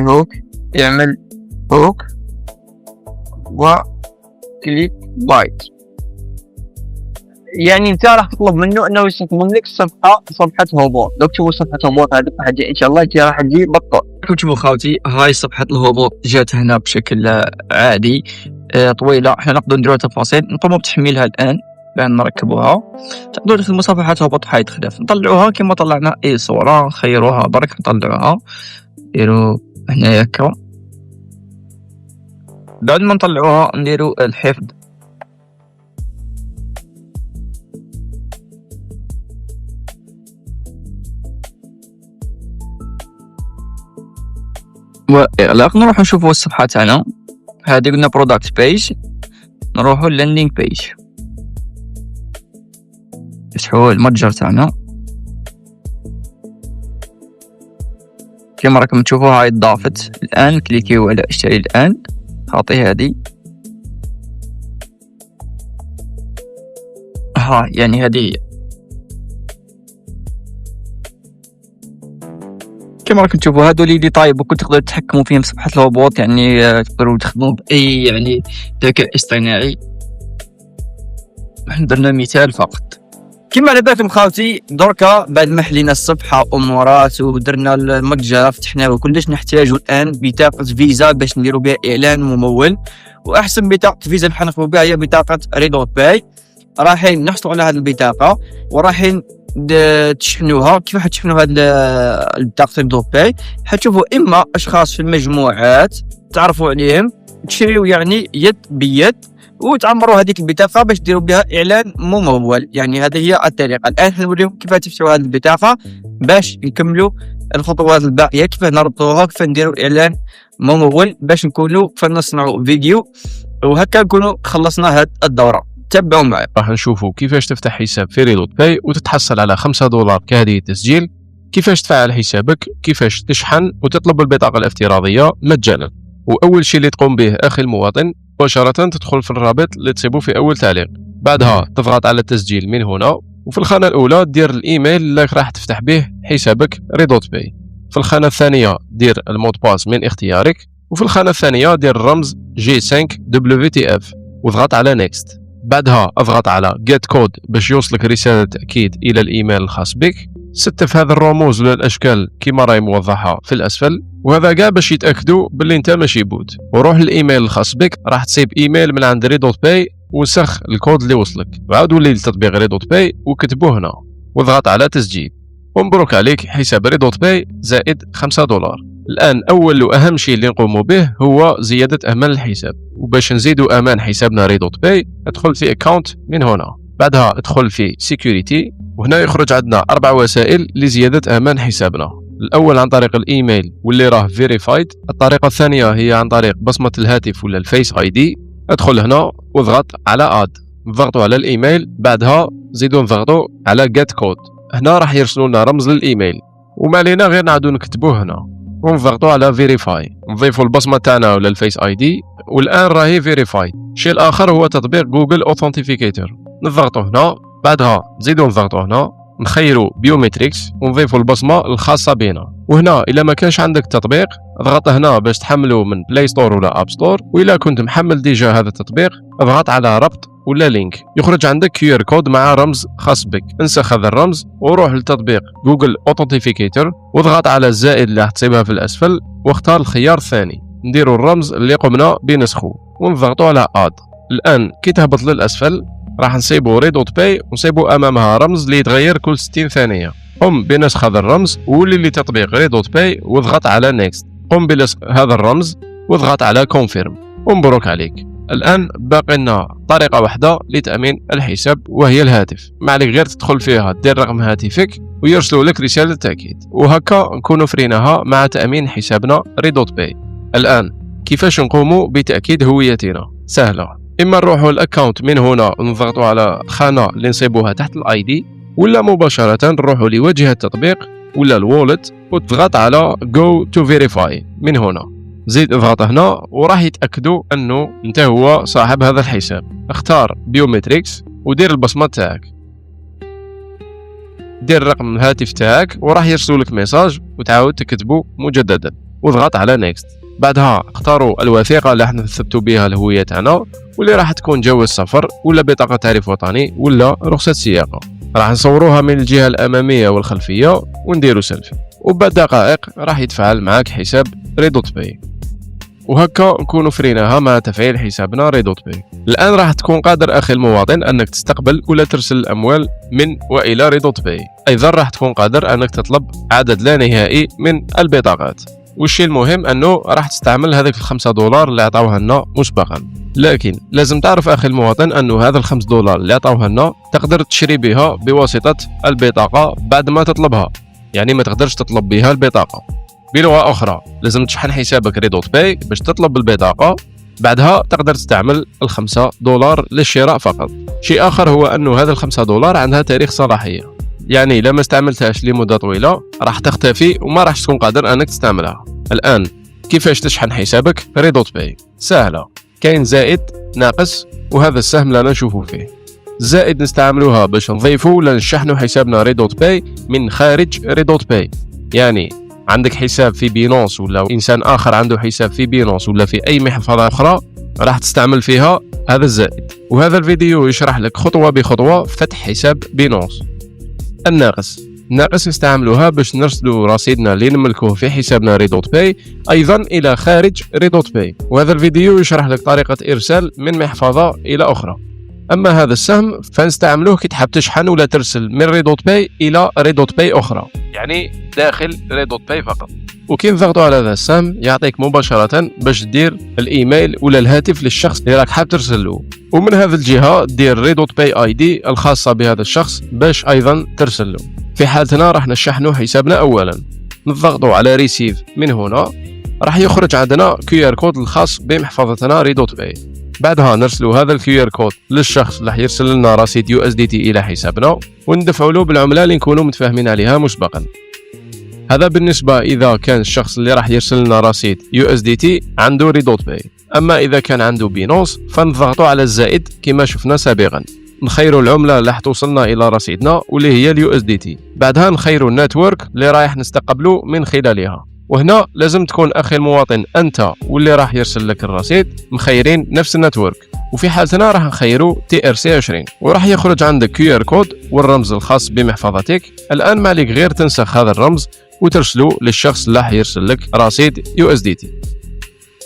[SPEAKER 1] هوك وكليك بايت. يعني انت راح تطلب منه انه يصمم لك صفحة هبوط. لو تشوفوا صفحة هبوط هذه حاجة ان شاء الله راح تجي بالطول.
[SPEAKER 3] شوفوا خاوتي، هاي صفحة الهبوط جات هنا بشكل عادي طويلة. احنا نقدر نديروا تفاصيل، نقوموا بتحميلها الان بان نركبوها. تقدروا تخدموا صفحة هبوط حيد خلاف، نطلعوها كما طلعنا اي صورة، نخيروها برك نطلعوها. نديروا هنا هكا، بعد ما نطلعوها نديروا الحفظ. واغلاق. نروح نشوفوا الصفحه تاعنا هذه، قلنا برودكت بيج، نروحوا للاندينغ بيج، نفتحوا المتجر تاعنا كما راكم تشوفوا. هاي ضافت الان، كليكيو على اشتري الان، خاطي هذه يعني هذه كما راكم تشوفوا. هادو اللي طايب وكنت تقدروا تتحكموا فيهم صفحة الهبوط، يعني تقدروا تخدموا بأي يعني ذكاء اصطناعي. درنا مثال فقط. كما على بالكم خاوتي، دركا بعد ما حلينا الصفحة أمورات ودرنا المتجر فتحناه وكلش، نحتاجوا الآن بطاقة فيزا باش نديروا بها إعلان ممول. وأحسن بطاقة فيزا اللي حنخدموا بها هي بطاقة ريدوت باي. رايحين نحصلوا على هذه البطاقة ورايحين تشحنوها. كيف حتشحنوا هذه البطاقة ريدوت باي؟ حتشوفوا إما أشخاص في المجموعات تعرفوا عليهم، تشريوا يعني يد بيد وتعمروا هذيك البطاقة باش ديروا بها إعلان ممول. يعني هذه هي الطريقة. الآن حنوريكم كيف تفتحوا هذه البطاقة باش نكملوا الخطوات الباقية، كيف نربطوها، كيف نديروا إعلان ممول، باش نكونوا كيف نصنعوا فيديو، وهكا نكونوا خلصنا هذه الدورة. تابعوا معي.
[SPEAKER 4] راح نشوفوا كيفاش تفتح حساب في ريدوت باي وتتحصل على $5 كهدية تسجيل، كيفاش تفعل حسابك، كيفاش تشحن وتطلب البطاقة الافتراضية مجانا. وأول شيء اللي تقوم به أخي المواطن، مباشرة تدخل في الرابط اللي تصيبه في أول تعليق، بعدها تضغط على التسجيل من هنا، وفي الخانة الأولى دير الإيميل اللي راح تفتح به حسابك ريدوت باي. في الخانة الثانية دير المود باس من اختيارك، وفي الخانة الثانية دير الرمز G5WTF واضغط على نيكست. بعدها اضغط على Get Code باش يوصلك رسالة تأكيد إلى الإيميل الخاص بك. ستف هذا الرموز ولا الأشكال كما راهي موضحة في الأسفل، وهذا كاع باش يتأكدوا باللي انت ماشي بوت. وروح للإيميل الخاص بك، راح تصيب إيميل من عند ريدوت باي وسخ الكود اللي وصلك، وعاود ولي لتطبيق ريدوت باي وكتبوه هنا واضغط على تسجيل. ومبروك عليك، حساب ريدوت باي زائد $5. الآن أول وأهم شيء اللي نقوم به هو زيادة أمان الحساب. وباش نزيدوا أمان حسابنا ريدوت باي، ادخل في أكاونت من هنا، بعدها ادخل في سيكوريتي، وهنا يخرج عندنا 4 وسائل لزيادة أمان حسابنا. الأول عن طريق الإيميل واللي راه فيريفايد. الطريقة الثانية هي عن طريق بصمة الهاتف ولا الفيس اي دي. ادخل هنا واضغط على اد، نضغطوا على الإيميل، بعدها زيدوا نضغطوا على جيت كود. هنا راح يرسلوا لنا رمز للإيميل، وما علينا غير نعودوا نكتبوه هنا ونضغطوا على فيريفاي، نضيفوا البصمة تاعنا ولا الفيس اي دي، والآن راهي فيريفايد. الشيء الآخر هو تطبيق جوجل اوثنتيفيكيتور، نضغطوا هنا، بعدها نزيدوا نضغطوا هنا، نخيروا بيومتريكس ونضيفوا البصمة الخاصة بنا. وهنا إلا ما كانش عندك تطبيق، اضغط هنا باش تحمله من بلاي ستور ولا اب ستور، وإلا كنت محمل ديجا هذا التطبيق اضغط على ربط ولا لينك، يخرج عندك QR كود مع رمز خاص بك. انسخ هذا الرمز وروح لتطبيق جوجل اوثنتيفيكيتور واضغط على الزائد اللي راح تصيبها في الأسفل واختار الخيار الثاني، نديروا الرمز اللي قمنا بنسخه ونضغطوا على اد. الآن كي تهبط للأسفل راح نصيبوا ريدوت باي ونصيبوا أمامها رمز اللي يتغير كل 60 ثانية. قم بنسخ هذا الرمز وولي لتطبيق ريدوت باي واضغط على نيكست. قم بلصق هذا الرمز واضغط على كونفيرم ومبروك عليك. الآن باقي لنا طريقة واحدة لتأمين الحساب وهي الهاتف. ما عليك غير تدخل فيها دير رقم هاتفك ويرسلوا لك رسالة تأكيد، وهكا نكونوا فريناها مع تأمين حسابنا ريدوت باي. الآن كيفاش نقوموا بتأكيد هويتنا؟ سهلة، إما نروحوا الأكاونت من هنا ونضغطوا على الخانة اللي نصيبوها تحت الاي دي، ولا مباشرة نروحوا لواجهة التطبيق ولا الوالت وتضغط على Go to Verify من هنا، زيد اضغط هنا وراح يتأكدوا أنه أنت هو صاحب هذا الحساب. اختار بيومتريكس ودير البصمة تاعك، دير رقم الهاتف تاعك وراح يرسلوا لك ميساج وتعاود تكتبه مجددا واضغط على نيكست. بعدها اختاروا الوثيقة اللي راح نثبتوا بها الهوية تاعنا، واللي راح تكون جواز سفر ولا بطاقة تعريف وطني ولا رخصة سياقة. راح نصوروها من الجهة الأمامية والخلفية ونديروا سيلفي، وبعد دقائق راح يتفعل معك حساب ريدوت باي. وهكا نكونوا فريناها مع تفعيل حسابنا ريدوت باي. الآن راح تكون قادر أخي المواطن أنك تستقبل ولا ترسل الأموال من وإلى ريدوت باي. أيضا راح تكون قادر أنك تطلب عدد لا نهائي من البطاقات. والشيء المهم أنه راح تستعمل هذيك $5 اللي عطاوها لنا مسبقا، لكن لازم تعرف أخي المواطن أنه هذا $5 اللي عطاوها لنا تقدر تشري بها بواسطة البطاقة بعد ما تطلبها، يعني ما تقدرش تطلب بها البطاقة، بلغة أخرى لازم تشحن حسابك ريدوت باي باش تطلب البطاقة، بعدها تقدر تستعمل $5 للشراء فقط. شيء آخر هو أنه هذا $5 عندها تاريخ صلاحية، يعني لما استعملتهاش لمدة طويلة راح تختفي وما راح تكون قادر أنك تستعملها. الآن كيفاش تشحن حسابك ريدوت باي؟ سهلة، كاين زائد ناقص وهذا السهم اللي نشوفه فيه. زائد نستعملوها باش نضيفوا ولا نشحنوا حسابنا ريدوت باي من خارج ريدوت باي، يعني عندك حساب في بينونس ولا إنسان آخر عنده حساب في بينونس ولا في أي محفظة أخرى راح تستعمل فيها هذا الزائد. وهذا الفيديو يشرح لك خطوة بخطوة فتح حساب بينونس. الناقص نستعملوها باش نرسلوا رصيدنا اللي نملكوه في حسابنا ريدوت باي أيضا إلى خارج ريدوت باي، وهذا الفيديو يشرح لك طريقة إرسال من محفظة إلى أخرى. أما هذا السهم فنستعملوه كي تحب تشحن ولا ترسل من ريدوت باي إلى ريدوت باي أخرى، يعني داخل ريدوت باي فقط. وكي نضغطوا على هذا السهم يعطيك مباشرة باش دير الإيميل ولا الهاتف للشخص اللي راك حاب ترسل له، ومن هذه الجهة دير ريدوت باي اي دي الخاصة بهذا الشخص باش أيضا ترسل له. في حالتنا راح نشحنوا حسابنا أولا، نضغطوا على ريسيف من هنا راح يخرج عندنا QR كود الخاص بمحفظتنا ريدوت باي، بعدها نرسلوا هذا الكيو ار كود للشخص اللي راح يرسل لنا رصيد USDT الى حسابنا وندفعوا له بالعمله اللي نكونوا متفاهمين عليها مسبقا. هذا بالنسبه اذا كان الشخص اللي راح يرسل لنا رصيد USDT عنده ريدوت باي. اما اذا كان عنده بينونس فنضغطوا على الزائد كما شفنا سابقا، نخيروا العمله اللي راح توصلنا الى رصيدنا واللي هي USDT، بعدها نخيروا النتورك اللي رايح نستقبله من خلالها. وهنا لازم تكون أخي المواطن أنت واللي راح يرسل لك الرصيد مخيرين نفس النتورك، وفي حالتنا راح نخيروا TRC20 وراح يخرج عندك QR كود والرمز الخاص بمحفظتك. الآن ما عليك غير تنسخ هذا الرمز وترسله للشخص اللي راح يرسل لك رصيد USDT.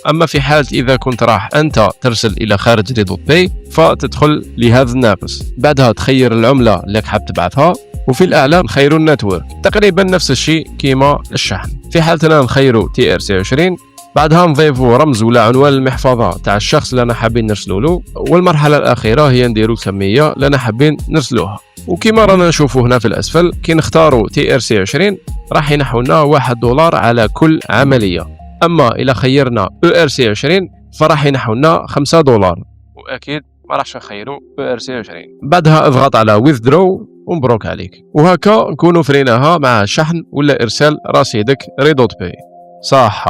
[SPEAKER 4] أما في حالة إذا كنت راح أنت ترسل إلى خارج ريدوت باي فتدخل لهذا الناقص، بعدها تخير العملة اللي حاب تبعثها، وفي الأعلى نخيروا النتورك تقريبا نفس الشيء كيما الشحن. في حالتنا نخيروا TRC20، بعدها نضيفوا رمز ولا عنوان المحفظة تاع الشخص اللي أنا حابين نرسلوا له، والمرحلة الأخيرة هي نديروا كمية اللي أنا حابين نرسلوها. وكما رانا نشوفوا هنا في الأسفل كي نختاروا TRC20 راح ينحو لنا $1 على كل عملية، أما إذا خيرنا ERC20 فراح ينحو لنا $5، وأكيد ما راحش نخيروا ERC20. بعدها اضغط على withdraw ومبروك عليك، وهكا نكونوا فريناها مع شحن ولا إرسال رصيدك ريدوت باي. صح.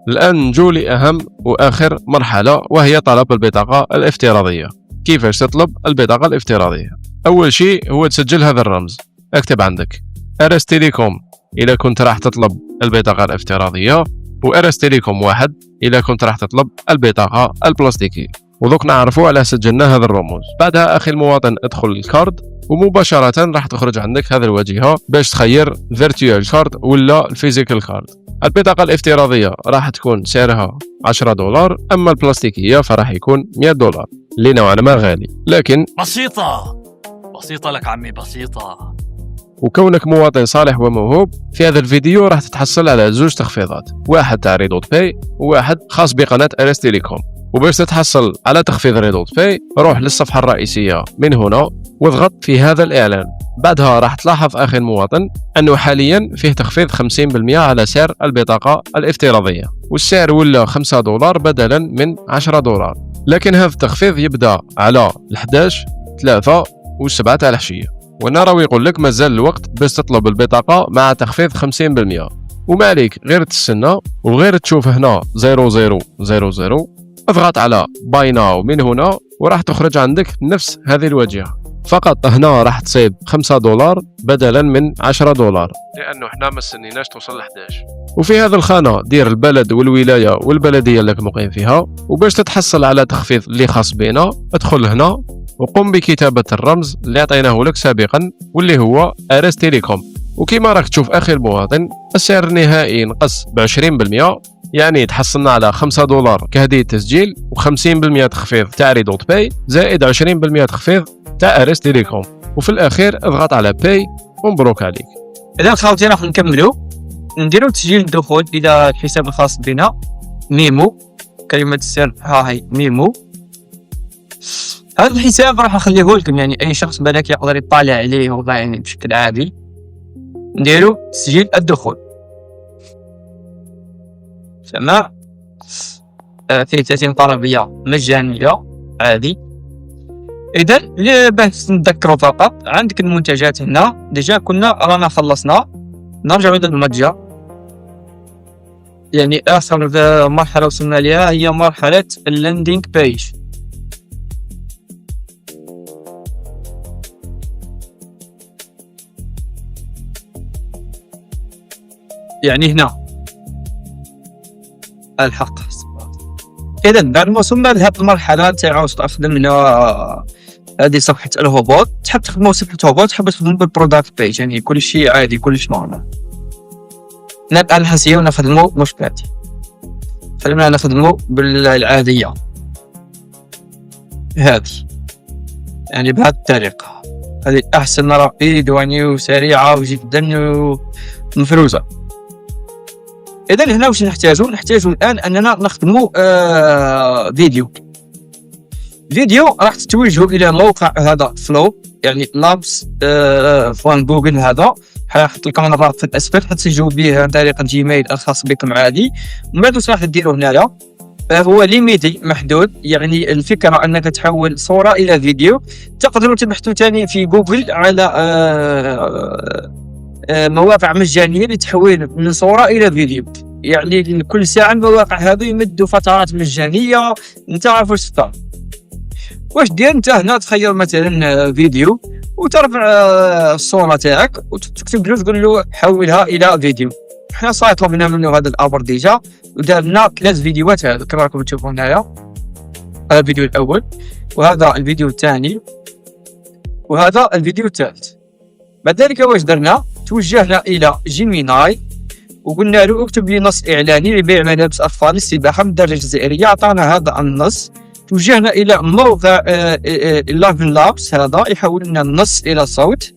[SPEAKER 4] الآن نجو لأهم وآخر مرحلة وهي طلب البطاقة الافتراضية. كيفاش تطلب البطاقة الافتراضية؟ أول شيء هو تسجل هذا الرمز، اكتب عندك أرس تيليكوم إذا كنت راح تطلب البطاقة الافتراضية، وأرس تيليكوم 1 إذا كنت راح تطلب البطاقة البلاستيكية. وذوك نعرفوا على سجلنا هذا الرموز. بعدها أخي المواطن ادخل الكارد ومباشرة راح تخرج عندك هذه الواجهة باش تخير فيرتوال كارد ولا الفيزيكال كارد. البطاقة الافتراضية راح تكون سعرها $10، أما البلاستيكية فراح يكون $100 اللي نوعا ما غالي، لكن
[SPEAKER 5] بسيطة لك عمي، بسيطة.
[SPEAKER 4] وكونك مواطن صالح وموهوب في هذا الفيديو راح تتحصل على 2 تخفيضات، واحد تاع ريدوت باي وواحد خاص بقناة أرس تيليكوم. وباش تتحصل على تخفيض ريدوت باي روح للصفحة الرئيسية من هنا واضغط في هذا الإعلان. بعدها راح تلاحظ أخي المواطن أنه حاليا فيه تخفيض 50% على سعر البطاقة الافتراضية، والسعر ولا $5 بدلا من $10. لكن هذا التخفيض يبدأ على 11/3 و7 تاع العشية، وانا راوي يقول لك مازال الوقت باش تطلب البطاقة مع تخفيض 50%. وما عليك غير تستنى وغير تشوف هنا 0000 اضغط على باي ناو من هنا وراح تخرج عندك نفس هذه الواجهة. فقط هنا راح تصيب $5 بدلا من $10 لأنه احنا ما استنيناش توصل ل 11. وفي هذا الخانة دير البلد والولاية والبلدية اللي مقيم فيها، وباش تتحصل على تخفيض اللي خاص بينا ادخل هنا وقم بكتابة الرمز اللي عطيناه لك سابقا واللي هو أرس تيليكوم. وكما راك تشوف أخي المواطن السعر النهائي نقص ب20%، يعني تحصلنا على $5 كهدية تسجيل و50% تخفيض تاع ريدوت باي زائد 20% تخفيض تاع أرس تيليكوم. وفي الأخير اضغط على باي ومبروك عليك.
[SPEAKER 3] إذا خاوتي راح نكملوا نديروا تسجيل الدخول إلى الحساب الخاص بنا ميمو، كلمة السر ها هي ميمو. هذا الحساب راح نخليه لكم، يعني أي شخص بالك يقدر يطالع عليه والله يعني بشكل عادي. نديروا تسجيل الدخول. تمام. فيه 30 طلبية مجانية عادي. إذا باش نذكروا فقط، عندك المنتجات هنا ديجا كنا رانا خلصنا. نرجعوا للمتجر، يعني آخر مرحلة وصلنا لها هي مرحلة اللاندينغ بيج. يعني هنا الحق. إذا بعد ما وصلنا لهذه المرحلة تاع استخدمنا هذه صفحة الهبوط، تحب تخدموا صفحة الهبوط، تحب تخدموا بالبرودكت بيج، يعني كل شيء عادي، كل شيء نورمال. نبقى الحسية ونخدموا مش باتي، خلينا نخدموا بالعادية هذه، يعني بهذه الطريقة. هذه أحسن رقيد وسريعة جدا ومفروزة. إذا هنا واش نحتاجو الآن أننا نخدموا فيديو راح تتوجهوا إلى موقع هذا فلو، يعني لابس فوان جوجل. هذا حنحط لكم الرابط في الأسفل، حتسجلوا به عن طريق الجيميل الخاص بكم عادي. ومن بعد واش راح ديروا هنايا، هو ليميتي محدود، يعني الفكرة أنك تحول صورة إلى فيديو. تقدروا تبحثوا ثاني في جوجل على مواقع مجانية لتحويل من صورة إلى فيديو، يعني كل ساعة المواقع هذو يمدوا فترات مجانية. انت عارف واش تختار، واش دير انت هنا تخير مثلا فيديو وترفع الصورة تاعك وتكتب له تقول له حولها إلى فيديو. حنا صاي طلبنا منه هذا الأمر ديجا ودارنا 3 فيديوهات هذا كما راكم تشوفوا هنايا. هذا الفيديو الأول، وهذا الفيديو الثاني، وهذا الفيديو الثالث. بعد ذلك واش درنا، توجهنا إلى جيميناي وقلنا له اكتب لي نص إعلاني لبيع ملابس أطفال للسباحة من الدرجة الجزائرية. أعطانا هذا النص. توجهنا إلى موقع لافن لابس، هذا يحول لنا النص إلى صوت.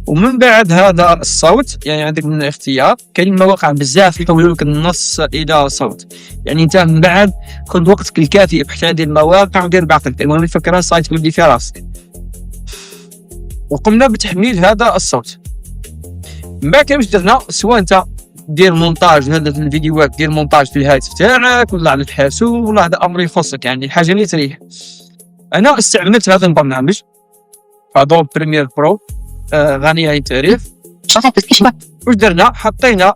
[SPEAKER 3] ومن بعد هذا الصوت، يعني عندك من الاختيار، كاين مواقع بزاف يحولوا لك النص إلى صوت، يعني أنت من بعد خذ وقتك الكافي ابحث هذه المواقع ودير بعضك. المهم الفكرة سايت تولي في راسك. وقمنا بتحميل هذا الصوت. من بعد كيفاش درنا، سواء انت دير مونتاج هذا الفيديوهات، دير مونتاج في الهاتف تاعك ولا على الحاسوب ولا هذا امر يخصك، يعني الحاجه اللي تريح. انا استعملت هذا البرنامج ادوب بريمير برو غني عن التعريف. واش درنا، حطينا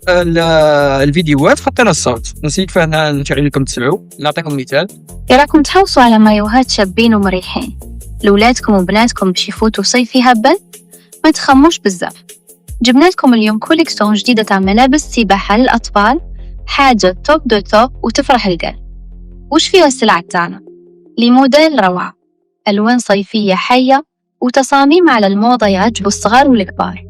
[SPEAKER 3] الفيديوهات، حطينا الصوت. نسيت فهنا نشعل لكم تسمعوا. نعطيكم مثال.
[SPEAKER 6] راكم تحوصوا على مايوهات شابين ومريحين لولادكم وبناتكم باش يفوتوا صيفي هبل؟ ما تخموش بزاف، جبنا لكم اليوم كوليكسيون جديدة تاع ملابس سباحة للأطفال، حاجة توب دو توب وتفرح القلب. وش فيها السلعة تاعنا؟ لي موديل روعة، ألوان صيفية حية وتصاميم على الموضة يعجبوا الصغار والكبار.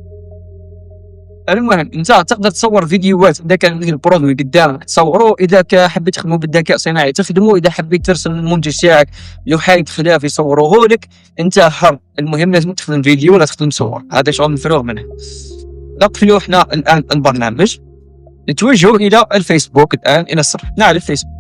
[SPEAKER 3] المهم انت تقدر تصور فيديوهات اذا كان البرودوي قدامك تصوره، اذا حبيت تخدموا بالذكاء الصناعي تخدموا، اذا حبيت ترسل المنتج تاعك لوحايد خلاف يصوروه لك انت حر. المهم لازم تخدم فيديو ولا تخدم صور، هذا شغل مفروغ منه. نقفلوا احنا الان البرنامج، نتوجهوا الى الفيسبوك الان، الى صفحتنا على الفيسبوك.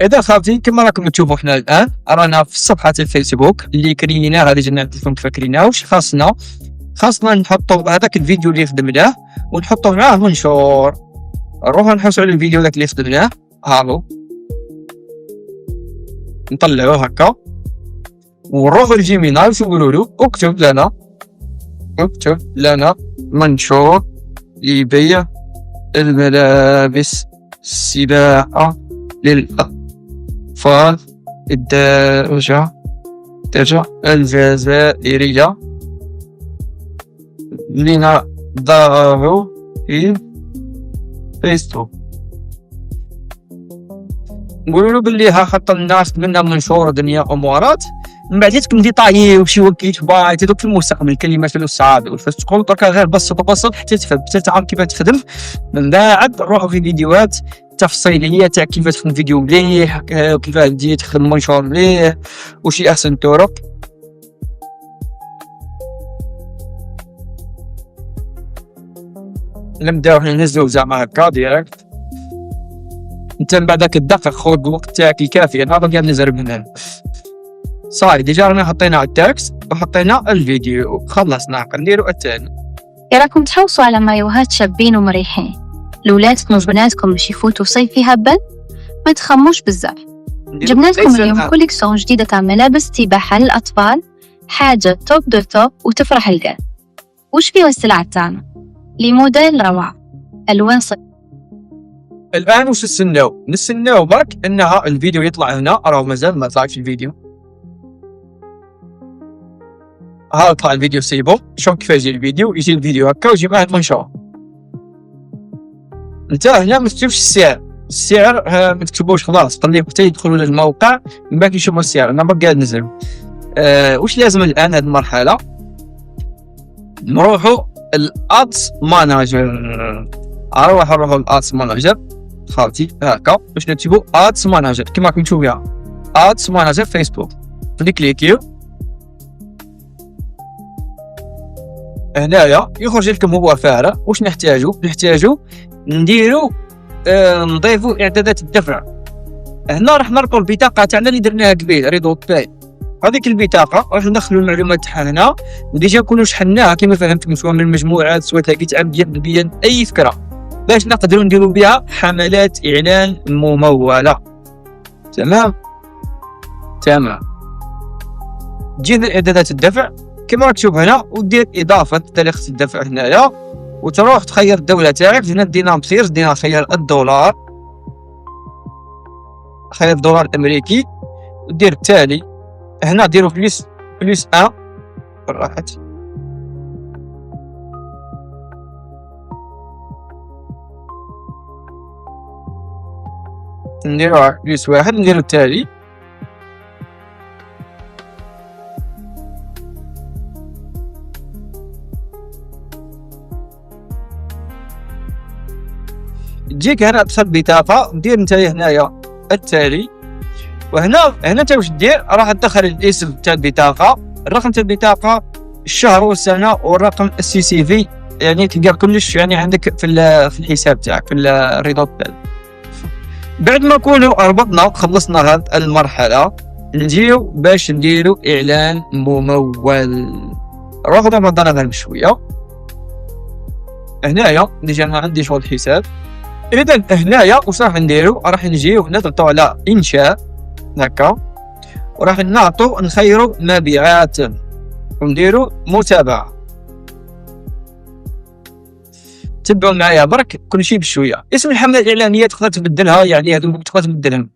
[SPEAKER 3] إذا خافتي كما راكم تشوفوا احنا الآن رانا في صفحة الفيسبوك اللي كريناها، هذه جنا نعطيكم كيف كريناها. واش خاصنا نحطوا هذاك الفيديو اللي خدمناه ونحطوا معاه منشور. نروحوا نحوسوا على الفيديو ذاك اللي خدمناه، هاهو نطلعوه هكا ونروحوا لجيميناي ونقولوا له اكتب لنا منشور لبيع الملابس السباحة للأطفال الدرجة الجزائرية لنضعه في فيسبوك. نقولوا له باللي ها حط الناس قلنا منشور دنيا امورات، من بعد تكون ديطايي وشي وكيت بايت هذوك في المستقبل الكلمات الصعابه والفاس تقول درك غير بسط حتى تفهم حتى تعرف كيف تخدم. من بعد نروحوا في فيديوهات تفصيليه تاع كيف تخدم فيديو مليح، كيف تجي تخدم منشور مليح، وشي احسن الطرق. نبداو ننزلو زعما هكا ديريكت. انت من بعد كتدقق خذ الوقت تاعك الكافي. انا باقي نزرب من هنا صاي ديجا رانا حطينا التكست وحطينا الفيديو خلصنا نديرو الثاني.
[SPEAKER 6] راكم تحوصوا على مايوهات شابين ومريحين لولادكم وبناتكم باش يفوتوا صيفي هبل؟ ما تخموش بزاف، جبنا لكم اليوم كوليكسيون جديدة تاع ملابس سباحة للأطفال، حاجة توب دو توب وتفرح القلب. وش فيه السلعة تاعنا؟ لي موديل روعة، ألوان
[SPEAKER 3] الان وش نستناو برك انها الفيديو يطلع هنا. راه مازال ما طلعش الفيديو، ها طلع الفيديو سيبو. شوف كيف يجي الفيديو، يجي الفيديو هكا ويجي معاه المنشور. انت هنا ما تكتبش السعر ما تكتبوش خلاص، خليه حتى يدخلوا للموقع من بعد يشوفوا السعر. انا باقي قاعد نزل. واش لازم الان هذه المرحله؟ نروحوا الادس ماناجر. نروحوا الادس ماناجر خاوتي هكا باش نكتبوا ادس ماناجر كما راكم تشوفوا ادس ماناجر فيسبوك. نكليكيو هنايا يخرج لكم هو فارغ. واش نحتاجو نديرو نضيفوا اعدادات الدفع. هنا راح نربطوا البطاقه تاعنا اللي درناها قبيل ريدوت باي. هذيك البطاقه راح ندخلوا المعلومات تاعنا هنا وديجا نكونوا شحناها كما فهمتكم، سواء من المجموعات سواء تلقيت بيان اي فكره باش نقدروا نديروا بها حملات اعلان مموله. تمام تجي اعدادات الدفع كما راك تشوف هنا ودير اضافه تاريخ الدفع هنايا وتروح تخير الدوله تاعك. هنا دينا بسير دينا خير الدولار، خير الدولار الامريكي ودير التالي. هنا ديروا بليس 1 راحت نديروا بليس 1 نديروا التالي. تجيك هنا تصل بطاقه دير انت هنايا التالي. وهنا انت واش دير؟ راح تدخل الاسم تاع البطاقه، الرقم تاع البطاقه، الشهر والسنه والرقم السي سي في، يعني تلقى كلش يعني عندك في الحساب تاعك في الريدوت تاعك. بعد ما نكونوا ربطنا خلصنا هذه المرحله نجيو باش نديروا اعلان ممول. نروحوا رمضان غير بشويه. هنايا ديجا ما عندي شغل الحساب. اذا هنايا واش راح نديرو؟ راح نجيو نضغطوا على انشاء هكا وراح نخيروا مبيعات ونديروا متابعه. تبعوا معايا برك كل شيء بشويه. اسم الحمله الاعلانيه تقدر تبدلها، يعني هذوك تقدر تبدلهم.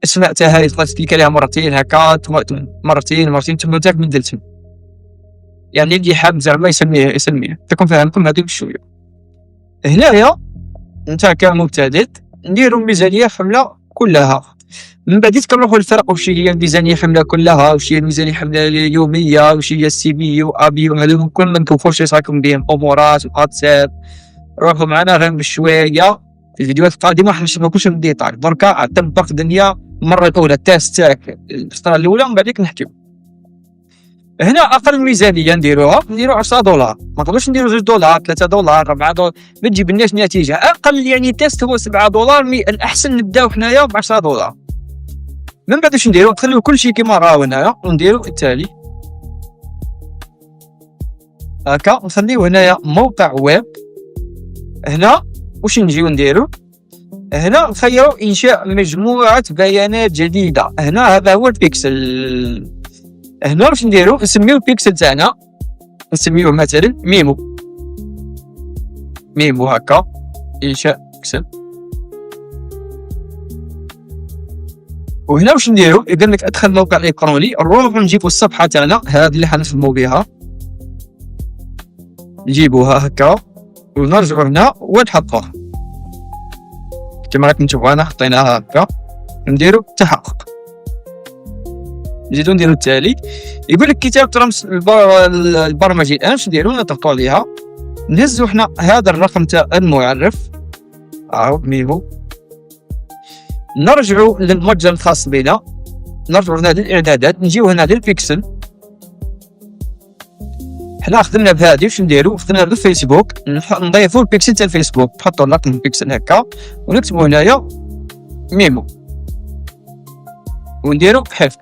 [SPEAKER 3] اسماء تاع هذه تقدر تكليك عليها مرتين هكا مرتين تما تاعك بدلتهم، يعني اللي حاب زعما يسميه تكون فاهمكم هذه بشويه. هنايا انت كمبتدئ نديروا ميزانيه حمله كلها. من بعد كنروحوا للفرق واش هي الميزانيه حمله كلها، واش هي الميزانيه حمله يوميه، واش هي السي بي وابي وهذوك كل ما نكوفوش يصاكم بهم امورات واتساب. روحوا معنا غير بشويه في الفيديوهات القادمه راح نشرحوا كلشي بالديتاي. دركا تنبق الدنيا المره الاولى التاست تاعك الفتره الاولى ومن بعديك نحكيو. هنا اقل ميزانيه نديروا $10، ما نقدروش نديروا $2 $3 $4 ما تجيبلناش نتيجه. اقل يعني تيست هو $7. الاحسن نبداو حنايا $10. من بعد واش نديروا؟ نخليو كلشي كيما راهو هنايا ونديروا التالي هكا. نخليو هنايا موقع ويب. هنا واش نجيو نديروا؟ هنا نخيروا انشاء مجموعه بيانات جديده. هنا هذا هو البيكسل. هنا واش نديرو؟ نسميو البيكسل تاعنا نسميوه مثلا ميمو هكا انشاء بيكسل. وهنا واش نديرو؟ اذا لك ادخل موقع الكتروني نروحو نجيبو الصفحه تاعنا هذه اللي حنخدمو بها، نجيبوها هكا ونرجعو هنا ونحطوها كما راكم تشوفوا. انا حطيناها هكا نديرو تحقق. نزيدو نديرو التالي. يقول لك كتابة رمز البرمجي الان واش نديرو؟ نضغطوا عليها نهزو حنا هذا الرقم تاع المعرف ميمو. نرجعوا للمتجر الخاص بنا، نرجعوا هنا للاعدادات، نجيو هنا للبيكسل. حنا خدمنا بهذه واش نديرو؟ خدمنا بالفيسبوك نضيفوا البيكسل تاع الفيسبوك، نحطوا رقم البيكسل هكا ونكتبوا هنايا ميمو ونديرو حفظ.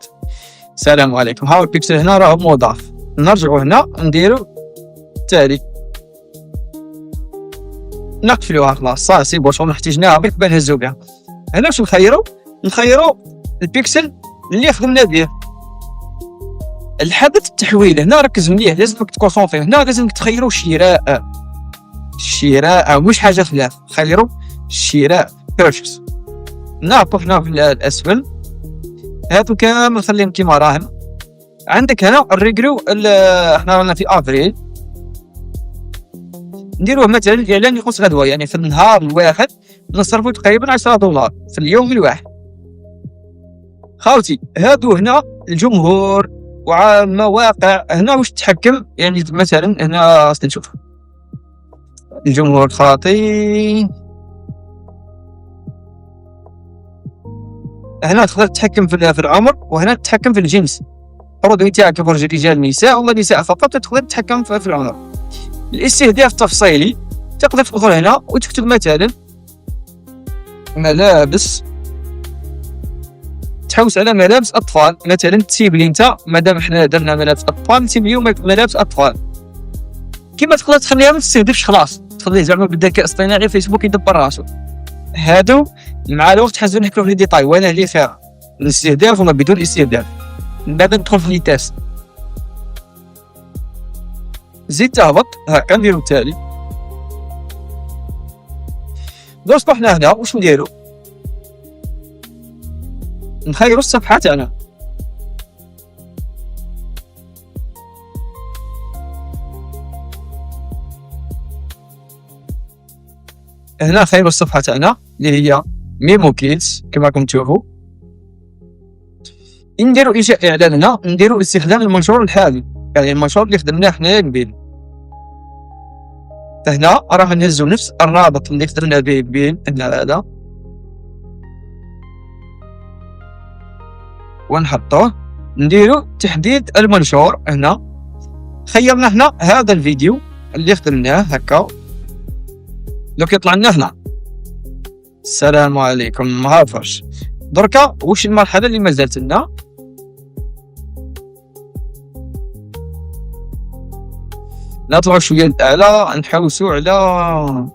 [SPEAKER 3] السلام عليكم. هاو البيكسل هنا راه مضاف. نرجعو هنا نديرو تالي نقفلوها خلاص صافي باش ما احتاجناها غير باه نهزو بها. هنا واش نخيرو البيكسل اللي خدمنا به. الحدث التحويل هنا ركز مليح، لازمك تكونسونطري هنا، لازمك تخيرو شراء مش حاجه خلاف، خيرو شراء بيرشيس. نهبطو هنا في الاسفل هادو كامل خليهم كيما راهم. عندك هنا الريغرو احنا رانا في افريل، نديروه مثلا الاعلان يخص غدوه، يعني في النهار الواحد نصرفو تقريبا $10 في اليوم الواحد. خاوتي هادو هنا الجمهور ومواقع هنا واش تتحكم، يعني مثلا هنا نشوف الجمهور خاطي هنا تقدر تتحكم في العمر، وهنا تتحكم في الجنس. برودوي تاعك يخرج رجال نساء ولا نساء فقط، تقدر تتحكم في العمر. الاستهداف التفصيلي تقدر تدخل هنا وتكتب مثلا ملابس، تحوس على ملابس اطفال مثلا، تسيب لي انت مادام احنا درنا ملابس اطفال تسيب لي ملابس اطفال. كيما تقدر تخليها ما تستهدفش خلاص، تخليه زعما بالذكاء الاصطناعي فيسبوك يدبر راسو. هادو مع الوقت حنزيدو نحكيو في الديتاي، وانا اللي فيها الاستهداف وما بدون استهداف. من بعد ندخل في لي تيست، زيد تهبط هاكا نديرو التالي. دوك حنا هنا واش نديرو؟ نخيرو الصفحة تاعنا. هنا خيرو الصفحة تاعنا اللي هي ميمو كيدز كما راكم تشوفوا. نديرو انشاء اعلان هنا، نديرو استخدام المنشور الحالي، يعني المنشور اللي خدمناه حنايا قبيل. هنا راح نهزو نفس الرابط اللي خدمنا به قبيل هنا هذا ونحطوه. نديرو تحديد المنشور هنا، خيرنا هنا هذا الفيديو اللي خدمناه هكا. لو كيطلع لنا هنا السلام عليكم ما عرفش. دركا واش المرحله اللي مازالت لنا؟ نطلعوا شويه لأعلى، نحوسوا على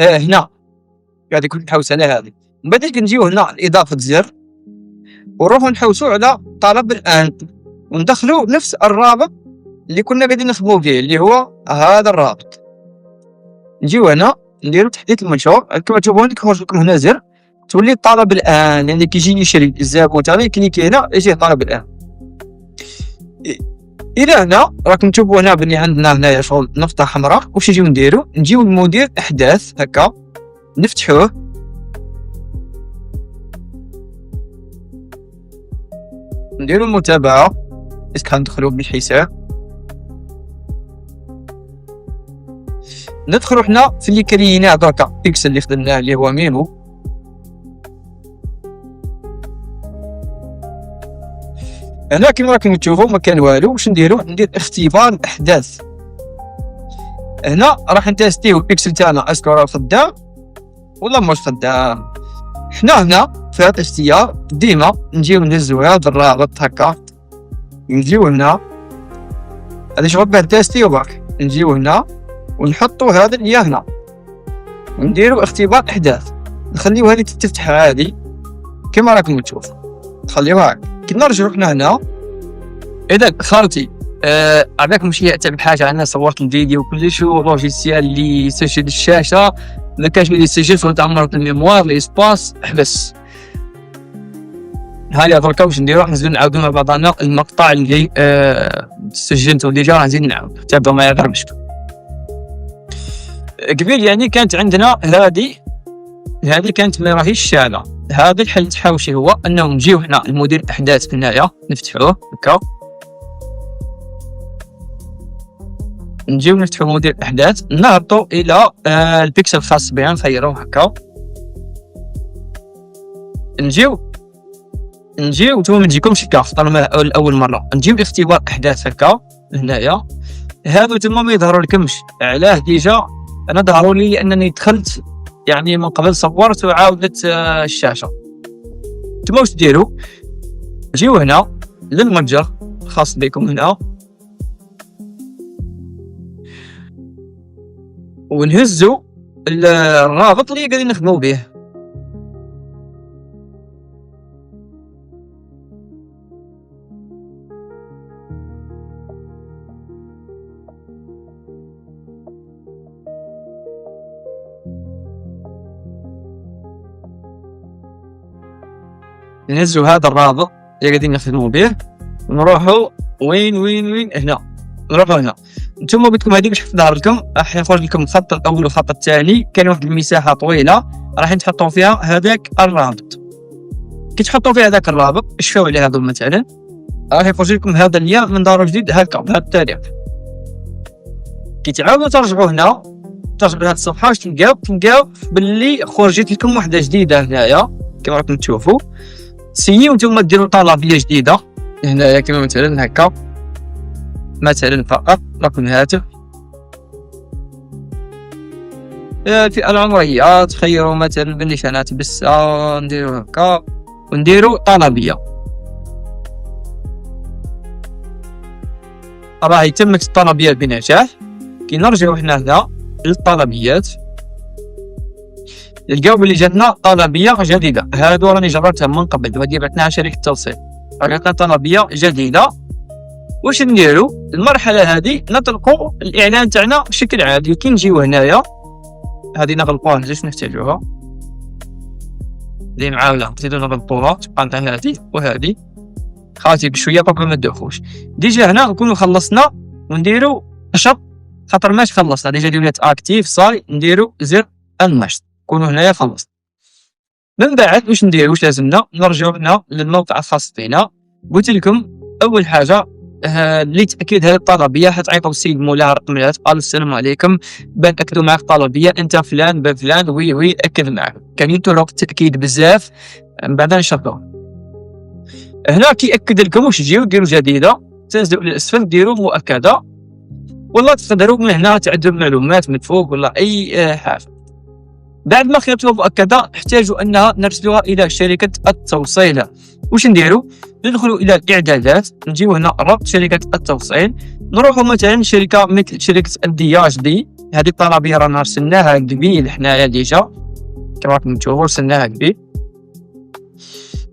[SPEAKER 3] هنا قاعد يكون نحوس على هذه. من بعد كنجيو هنا اضافه زر ونروحو نحوسو على طلب الان، وندخلو نفس الرابط اللي كنا قاعدين نخدمو فيه اللي هو هذا الرابط. نجيو هنا نديرو تحديث المنشور كما تشوفون يخرج لكم هنا زر تولي طلب الان، يعني كيجي يشري الزبون تاعي كليكي هنا يجيه طلب الان. الى هنا راكم تشوفوا هنا بلي عندنا هنايا شغل نقطه حمراء. واش نجيو نديرو؟ نجيو لمدير احداث هكا نفتحوه، نديرو المتابعه اسك ندخلو بالحساب، ندخلو حنا في اللي كريناه دركا بيكسل اللي خدمناه اللي هو ميمو. هنا كيما راكم تشوفوا ما كان والو. واش نديرو؟ ندير اختبار الاحداث. هنا راح نتيستيو البيكسل تاعنا اسكو راه خدام ولا مش خدام. حنا هنا في هذا الاختيار ديما نجيو نهزو هذا الرابط هكا، نجيو هنا هذا شغل باه تيستيو برك، نجيو هنا ونحطو هذا اللي هنا ونديرو اختبار احداث، نخليو هذه تفتح عادي كما راكم تشوفوا، نخليوها هكا. كي نرجعو حنا هنا اذا خالتي عباك مش يعتمد بحاجه. انا صورت الفيديو كلش لوجيسيال اللي يسجل الشاشه، ما كانش اللي يسجل وتعمرت الميموار الاسباس. احبس هاني دركا واش نديرو راح نزيدو نعاودو مع بعضنا المقطع اللي سجلته ديجا، راح نزيد نعاود تابعوا معايا غير باش قبيل. يعني كانت عندنا هذه كانت ما راهيش شاله. هذا الحل التحاوشي هو انه نجيو هنا لمدير الاحداث هنايا، نفتحوه هكا، نجيو نفتحو مدير الاحداث، نهبطو الى البيكسل الخاص بها، نخيروه هكا، نجيو نتوما ما تجيكمش هكا طالما اول مره، نجيو اختبار احداث هكا هنايا. هادو تما ما يظهروا لكمش، علاه؟ ديجا انا ظهروا لي لانني دخلت يعني من قبل، صورت وعاودت الشاشه. نتوما واش ديروا؟ جيو هنا للمتجر الخاص بكم هنا، ونهزوا الرابط اللي قاعدين نخدموا به. نهزوا هذا الرابط اللي قاعدين نخدموا به، ونروحوا وين هنا، نروحوا هنا. نتوما بدكم هذيك باش تظهر لكم، راح يخرج لكم الخط الاول والخط الثاني، كاين واحد المساحه طويله راح تحطوا فيها هذاك الرابط. كي تحطوا فيها هذاك الرابط، شوفوا على هذا مثلا، راح يخرج لكم هذا اللين من دار جديد هكا بهذا التاريخ. كي تعاودوا ترجعوا هنا، ترجعوا لهذه الصفحه، واش تلقاو باللي خرجت لكم وحده جديده هنايا كما راكم تشوفوا. سيو نتوما ديروا طلبيه جديده هنايا كما مثلا هكا، مثلا فقط رقم هاتف، الفئة العمرية تخيروا مثلا بالنشانات بسا، نديروا هكا ونديروا طلبية. راهي تمت الطلبية بنجاح. كي نرجعوا حنا هنا للطلبيات، نلقاو بلي جاتنا طلبية جديدة. هادو راني جربتها من قبل، وهادي بعثناها شركة التوصيل، عطاتنا طلبية جديدة. واش نديرو؟ المرحلة هذه نطلقوا الإعلان تاعنا بشكل عادي. كي نجيو هنايا، هذه نغلقوها، ليش نحتاجوها؟ اللي معاولة نزيدو نغلقوها، تبقى عندنا هذه وهذه، خاطي بشوية قبل ما ندوخوش. ديجا هنا نكونوا خلصنا، ونديرو نشط، خاطر ماش خلصنا ديجا ولات اكتيف صاي، نديرو زر النشط، نكونوا هنايا خلصنا. من بعد واش نديرو؟ واش لازمنا؟ نرجعو هنا للموقع الخاص بنا. قلت لكم اول حاجه لتاكيد هذه الطلبيه حتعيطوا السيد مولاها رقم الهاتف، قال السلام عليكم، بنأكدوا معك طلبيه، انت فلان بن فلان، وي اكد معك. كاينين طرق التاكيد بزاف، من بعد نشرحوها. هنا كي اكد لكم واش تجيو ديروا جديده، تنزلوا للاسفل ديروا مؤكده، والله تقدروا من هنا تعدلوا المعلومات من فوق ولا اي حاجه. بعد ما خيرتوها مؤكده، نحتاجوا انها نرسلوها الى شركه التوصيل. واش نديروا؟ ندخلوا الى الاعدادات، نجيو هنا ربط شركه التوصيل، نروحوا مثلا شركه مثل شركه الدياج دي. هذه الطلبيه رانا رسلناها قبيل حنايا ديجا كما راكم تشوفوا، رسلناها قبيل.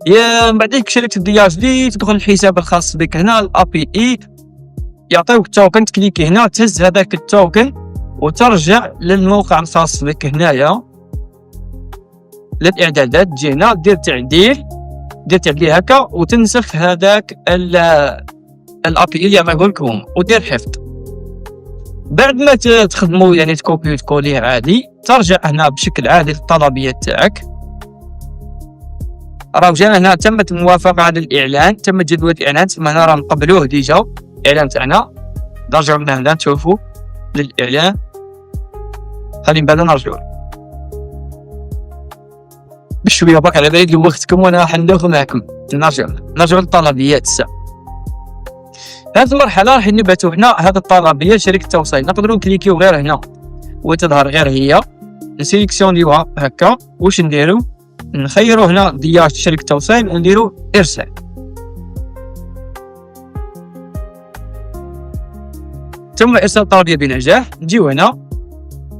[SPEAKER 3] يا من بعد شركه الدياج دي تدخل الحساب الخاص بك هنا، الابي اي، يعطيوك توكن، تكليكي هنا تهز هذاك التوكن وترجع للموقع الخاص بك هنايا للاعدادات، تجي هنا دير تعديل هكا، وتنسخ هذاك الابي اللي عملوه لكم، ودير حفظ. بعد ما تخدموا يعني تكوبي وتكوليه عادي، ترجع هنا بشكل عادي للطلبيه تاعك. راه جانا هنا تمت الموافقه على الاعلان، تم جدول الاعلان، ثم هنا راه نقبلوه ديجا الاعلان تاعنا. نرجعوا من هنا نشوفوا للاعلان، هذه من بعد نرجعوا بشويه برك على بالي وقتكم، وانا راح ندوخ معكم. نرجعوا للطلبيات الساعه. هذه المرحله راح نبعثوا هنا هذا الطلبيه لشركه التوصيل، نقدروا نكليكيو غير هنا وتظهر غير هي، نسيليكسيونيوها هكا. واش نديروا؟ نخيروا هنا دياج شركه التوصيل ونديروا ارسال. ثم ارسال طلبيه بنجاح. نجيو هنا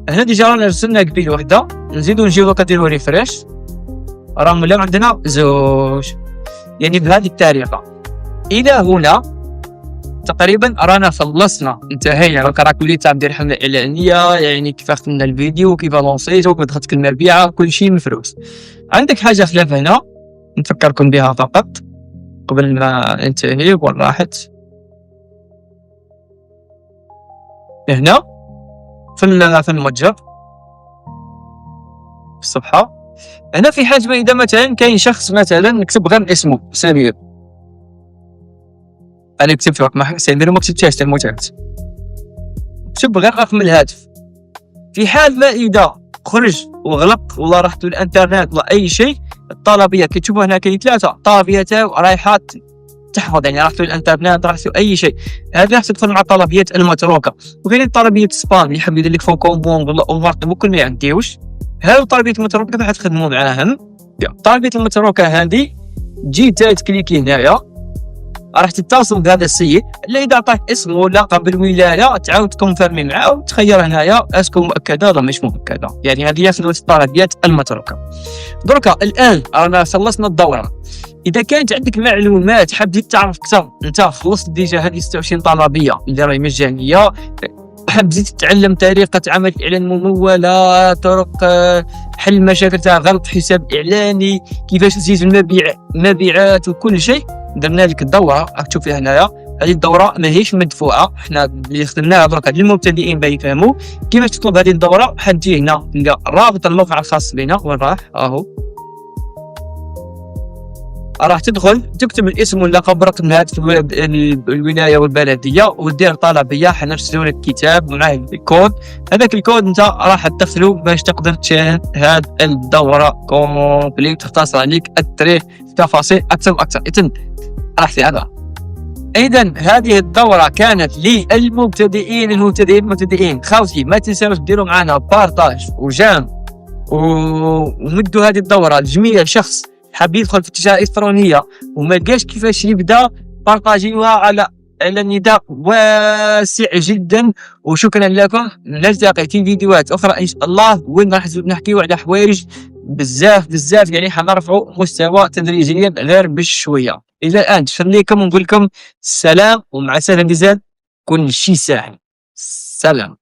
[SPEAKER 3] ديجا رانا رسلنا قبيل وحده، نزيدو نجيو دوكا نديرو ريفريش، راه ولاو عندنا زوج. يعني بهذه الطريقه الى هنا تقريبا رانا خلصنا، انتهينا. راك وليت ندير حمله اعلانيه، يعني كيف خدمنا الفيديو، كيف لونسيتو، كيف دخلت المبيعه، كل شيء مفروس. عندك حاجه خلاف هنا نفكركم بها فقط، قبل ما ننتهي وين راحت هنا في المتجر في الصفحة. هنا في حاجة إذا مثلا كاين شخص مثلا نكتب غير اسمه سمير، أنا كتبت رقم سمير وما كتبتهاش المتعبت، كتب غير رقم الهاتف. في حال ما إذا خرج وغلق ولا رحت للإنترنت ولا أي شيء، الطلبية كتشوفوا هنا كاين 3 طلبية رايحة تحفظ، يعني رحت للإنترنت رحت أي شيء، هذه راح تدخل مع الطلبيات المتروكة. وكاين طلبية سبام اللي يحب يدير لك فوكون بونغ ولا أوفرت وكل ما يعديوش، هذو الطلبيات المتروكة راح تخدموا معاهم. الطلبيات المتروكة هذه تجي تكليكي هنايا راح تتصل بهذا السيد اللي اذا عطاك اسمه ولقب بالولايه تعاود تكونفيرمي معاه وتخير هنايا اسكو مؤكده ولا مش مؤكده. يعني هذه هي الطلبيات المتروكه. دركا الان رانا خلصنا الدوره. اذا كانت عندك معلومات حاب تزيد تعرف اكثر، انت خلصت ديجا هذه 26 طلبيه اللي راهي مجانيه، حاب تزيد تتعلم طريقه عمل اعلان مموله، طرق حل مشاكل تاع غلط حساب اعلاني، كيفاش تزيد المبيعات وكل شيء، درنا لك الدوره راك تشوف فيها هنايا. هذه الدوره ماهيش مدفوعه، حنا اللي خدمناها درك للمبتدئين باش يفهموا كيفاش تطلب هذه الدوره. حتجي هنا تلقى رابط الموقع الخاص بنا، وين راح اهو، راح تدخل تكتب الاسم واللقب رقم الهاتف الولايه والبلديه ودير طلبيه. حنرسلوا لك كتاب معاه الكود، هذاك الكود انت راح تدخله باش تقدر تشاهد هذه الدوره كومبليت، تختصر عليك التاريخ تفاصيل اكثر واكثر. اذن راح في هذا. اذا هذه الدوره كانت للمبتدئين. خوتي ما تنساوش ديروا معنا بارطاج وجام ومدوا هذه الدوره لجميع شخص حاب يدخل في التجاره الالكترونيه وما لقاش كيفاش يبدا، بارطاجيوها على نداء واسع جدا. وشكرا لكم، نلتقي في فيديوهات اخرى ان شاء الله وين راح نحكيو على حوايج بزاف يعني حنرفعوا مستوى تدريجيا غير بشويه. الى الان نخليكم ونقول لكم سلام ومع سلام ميزان كل شيء ساهل. سلام.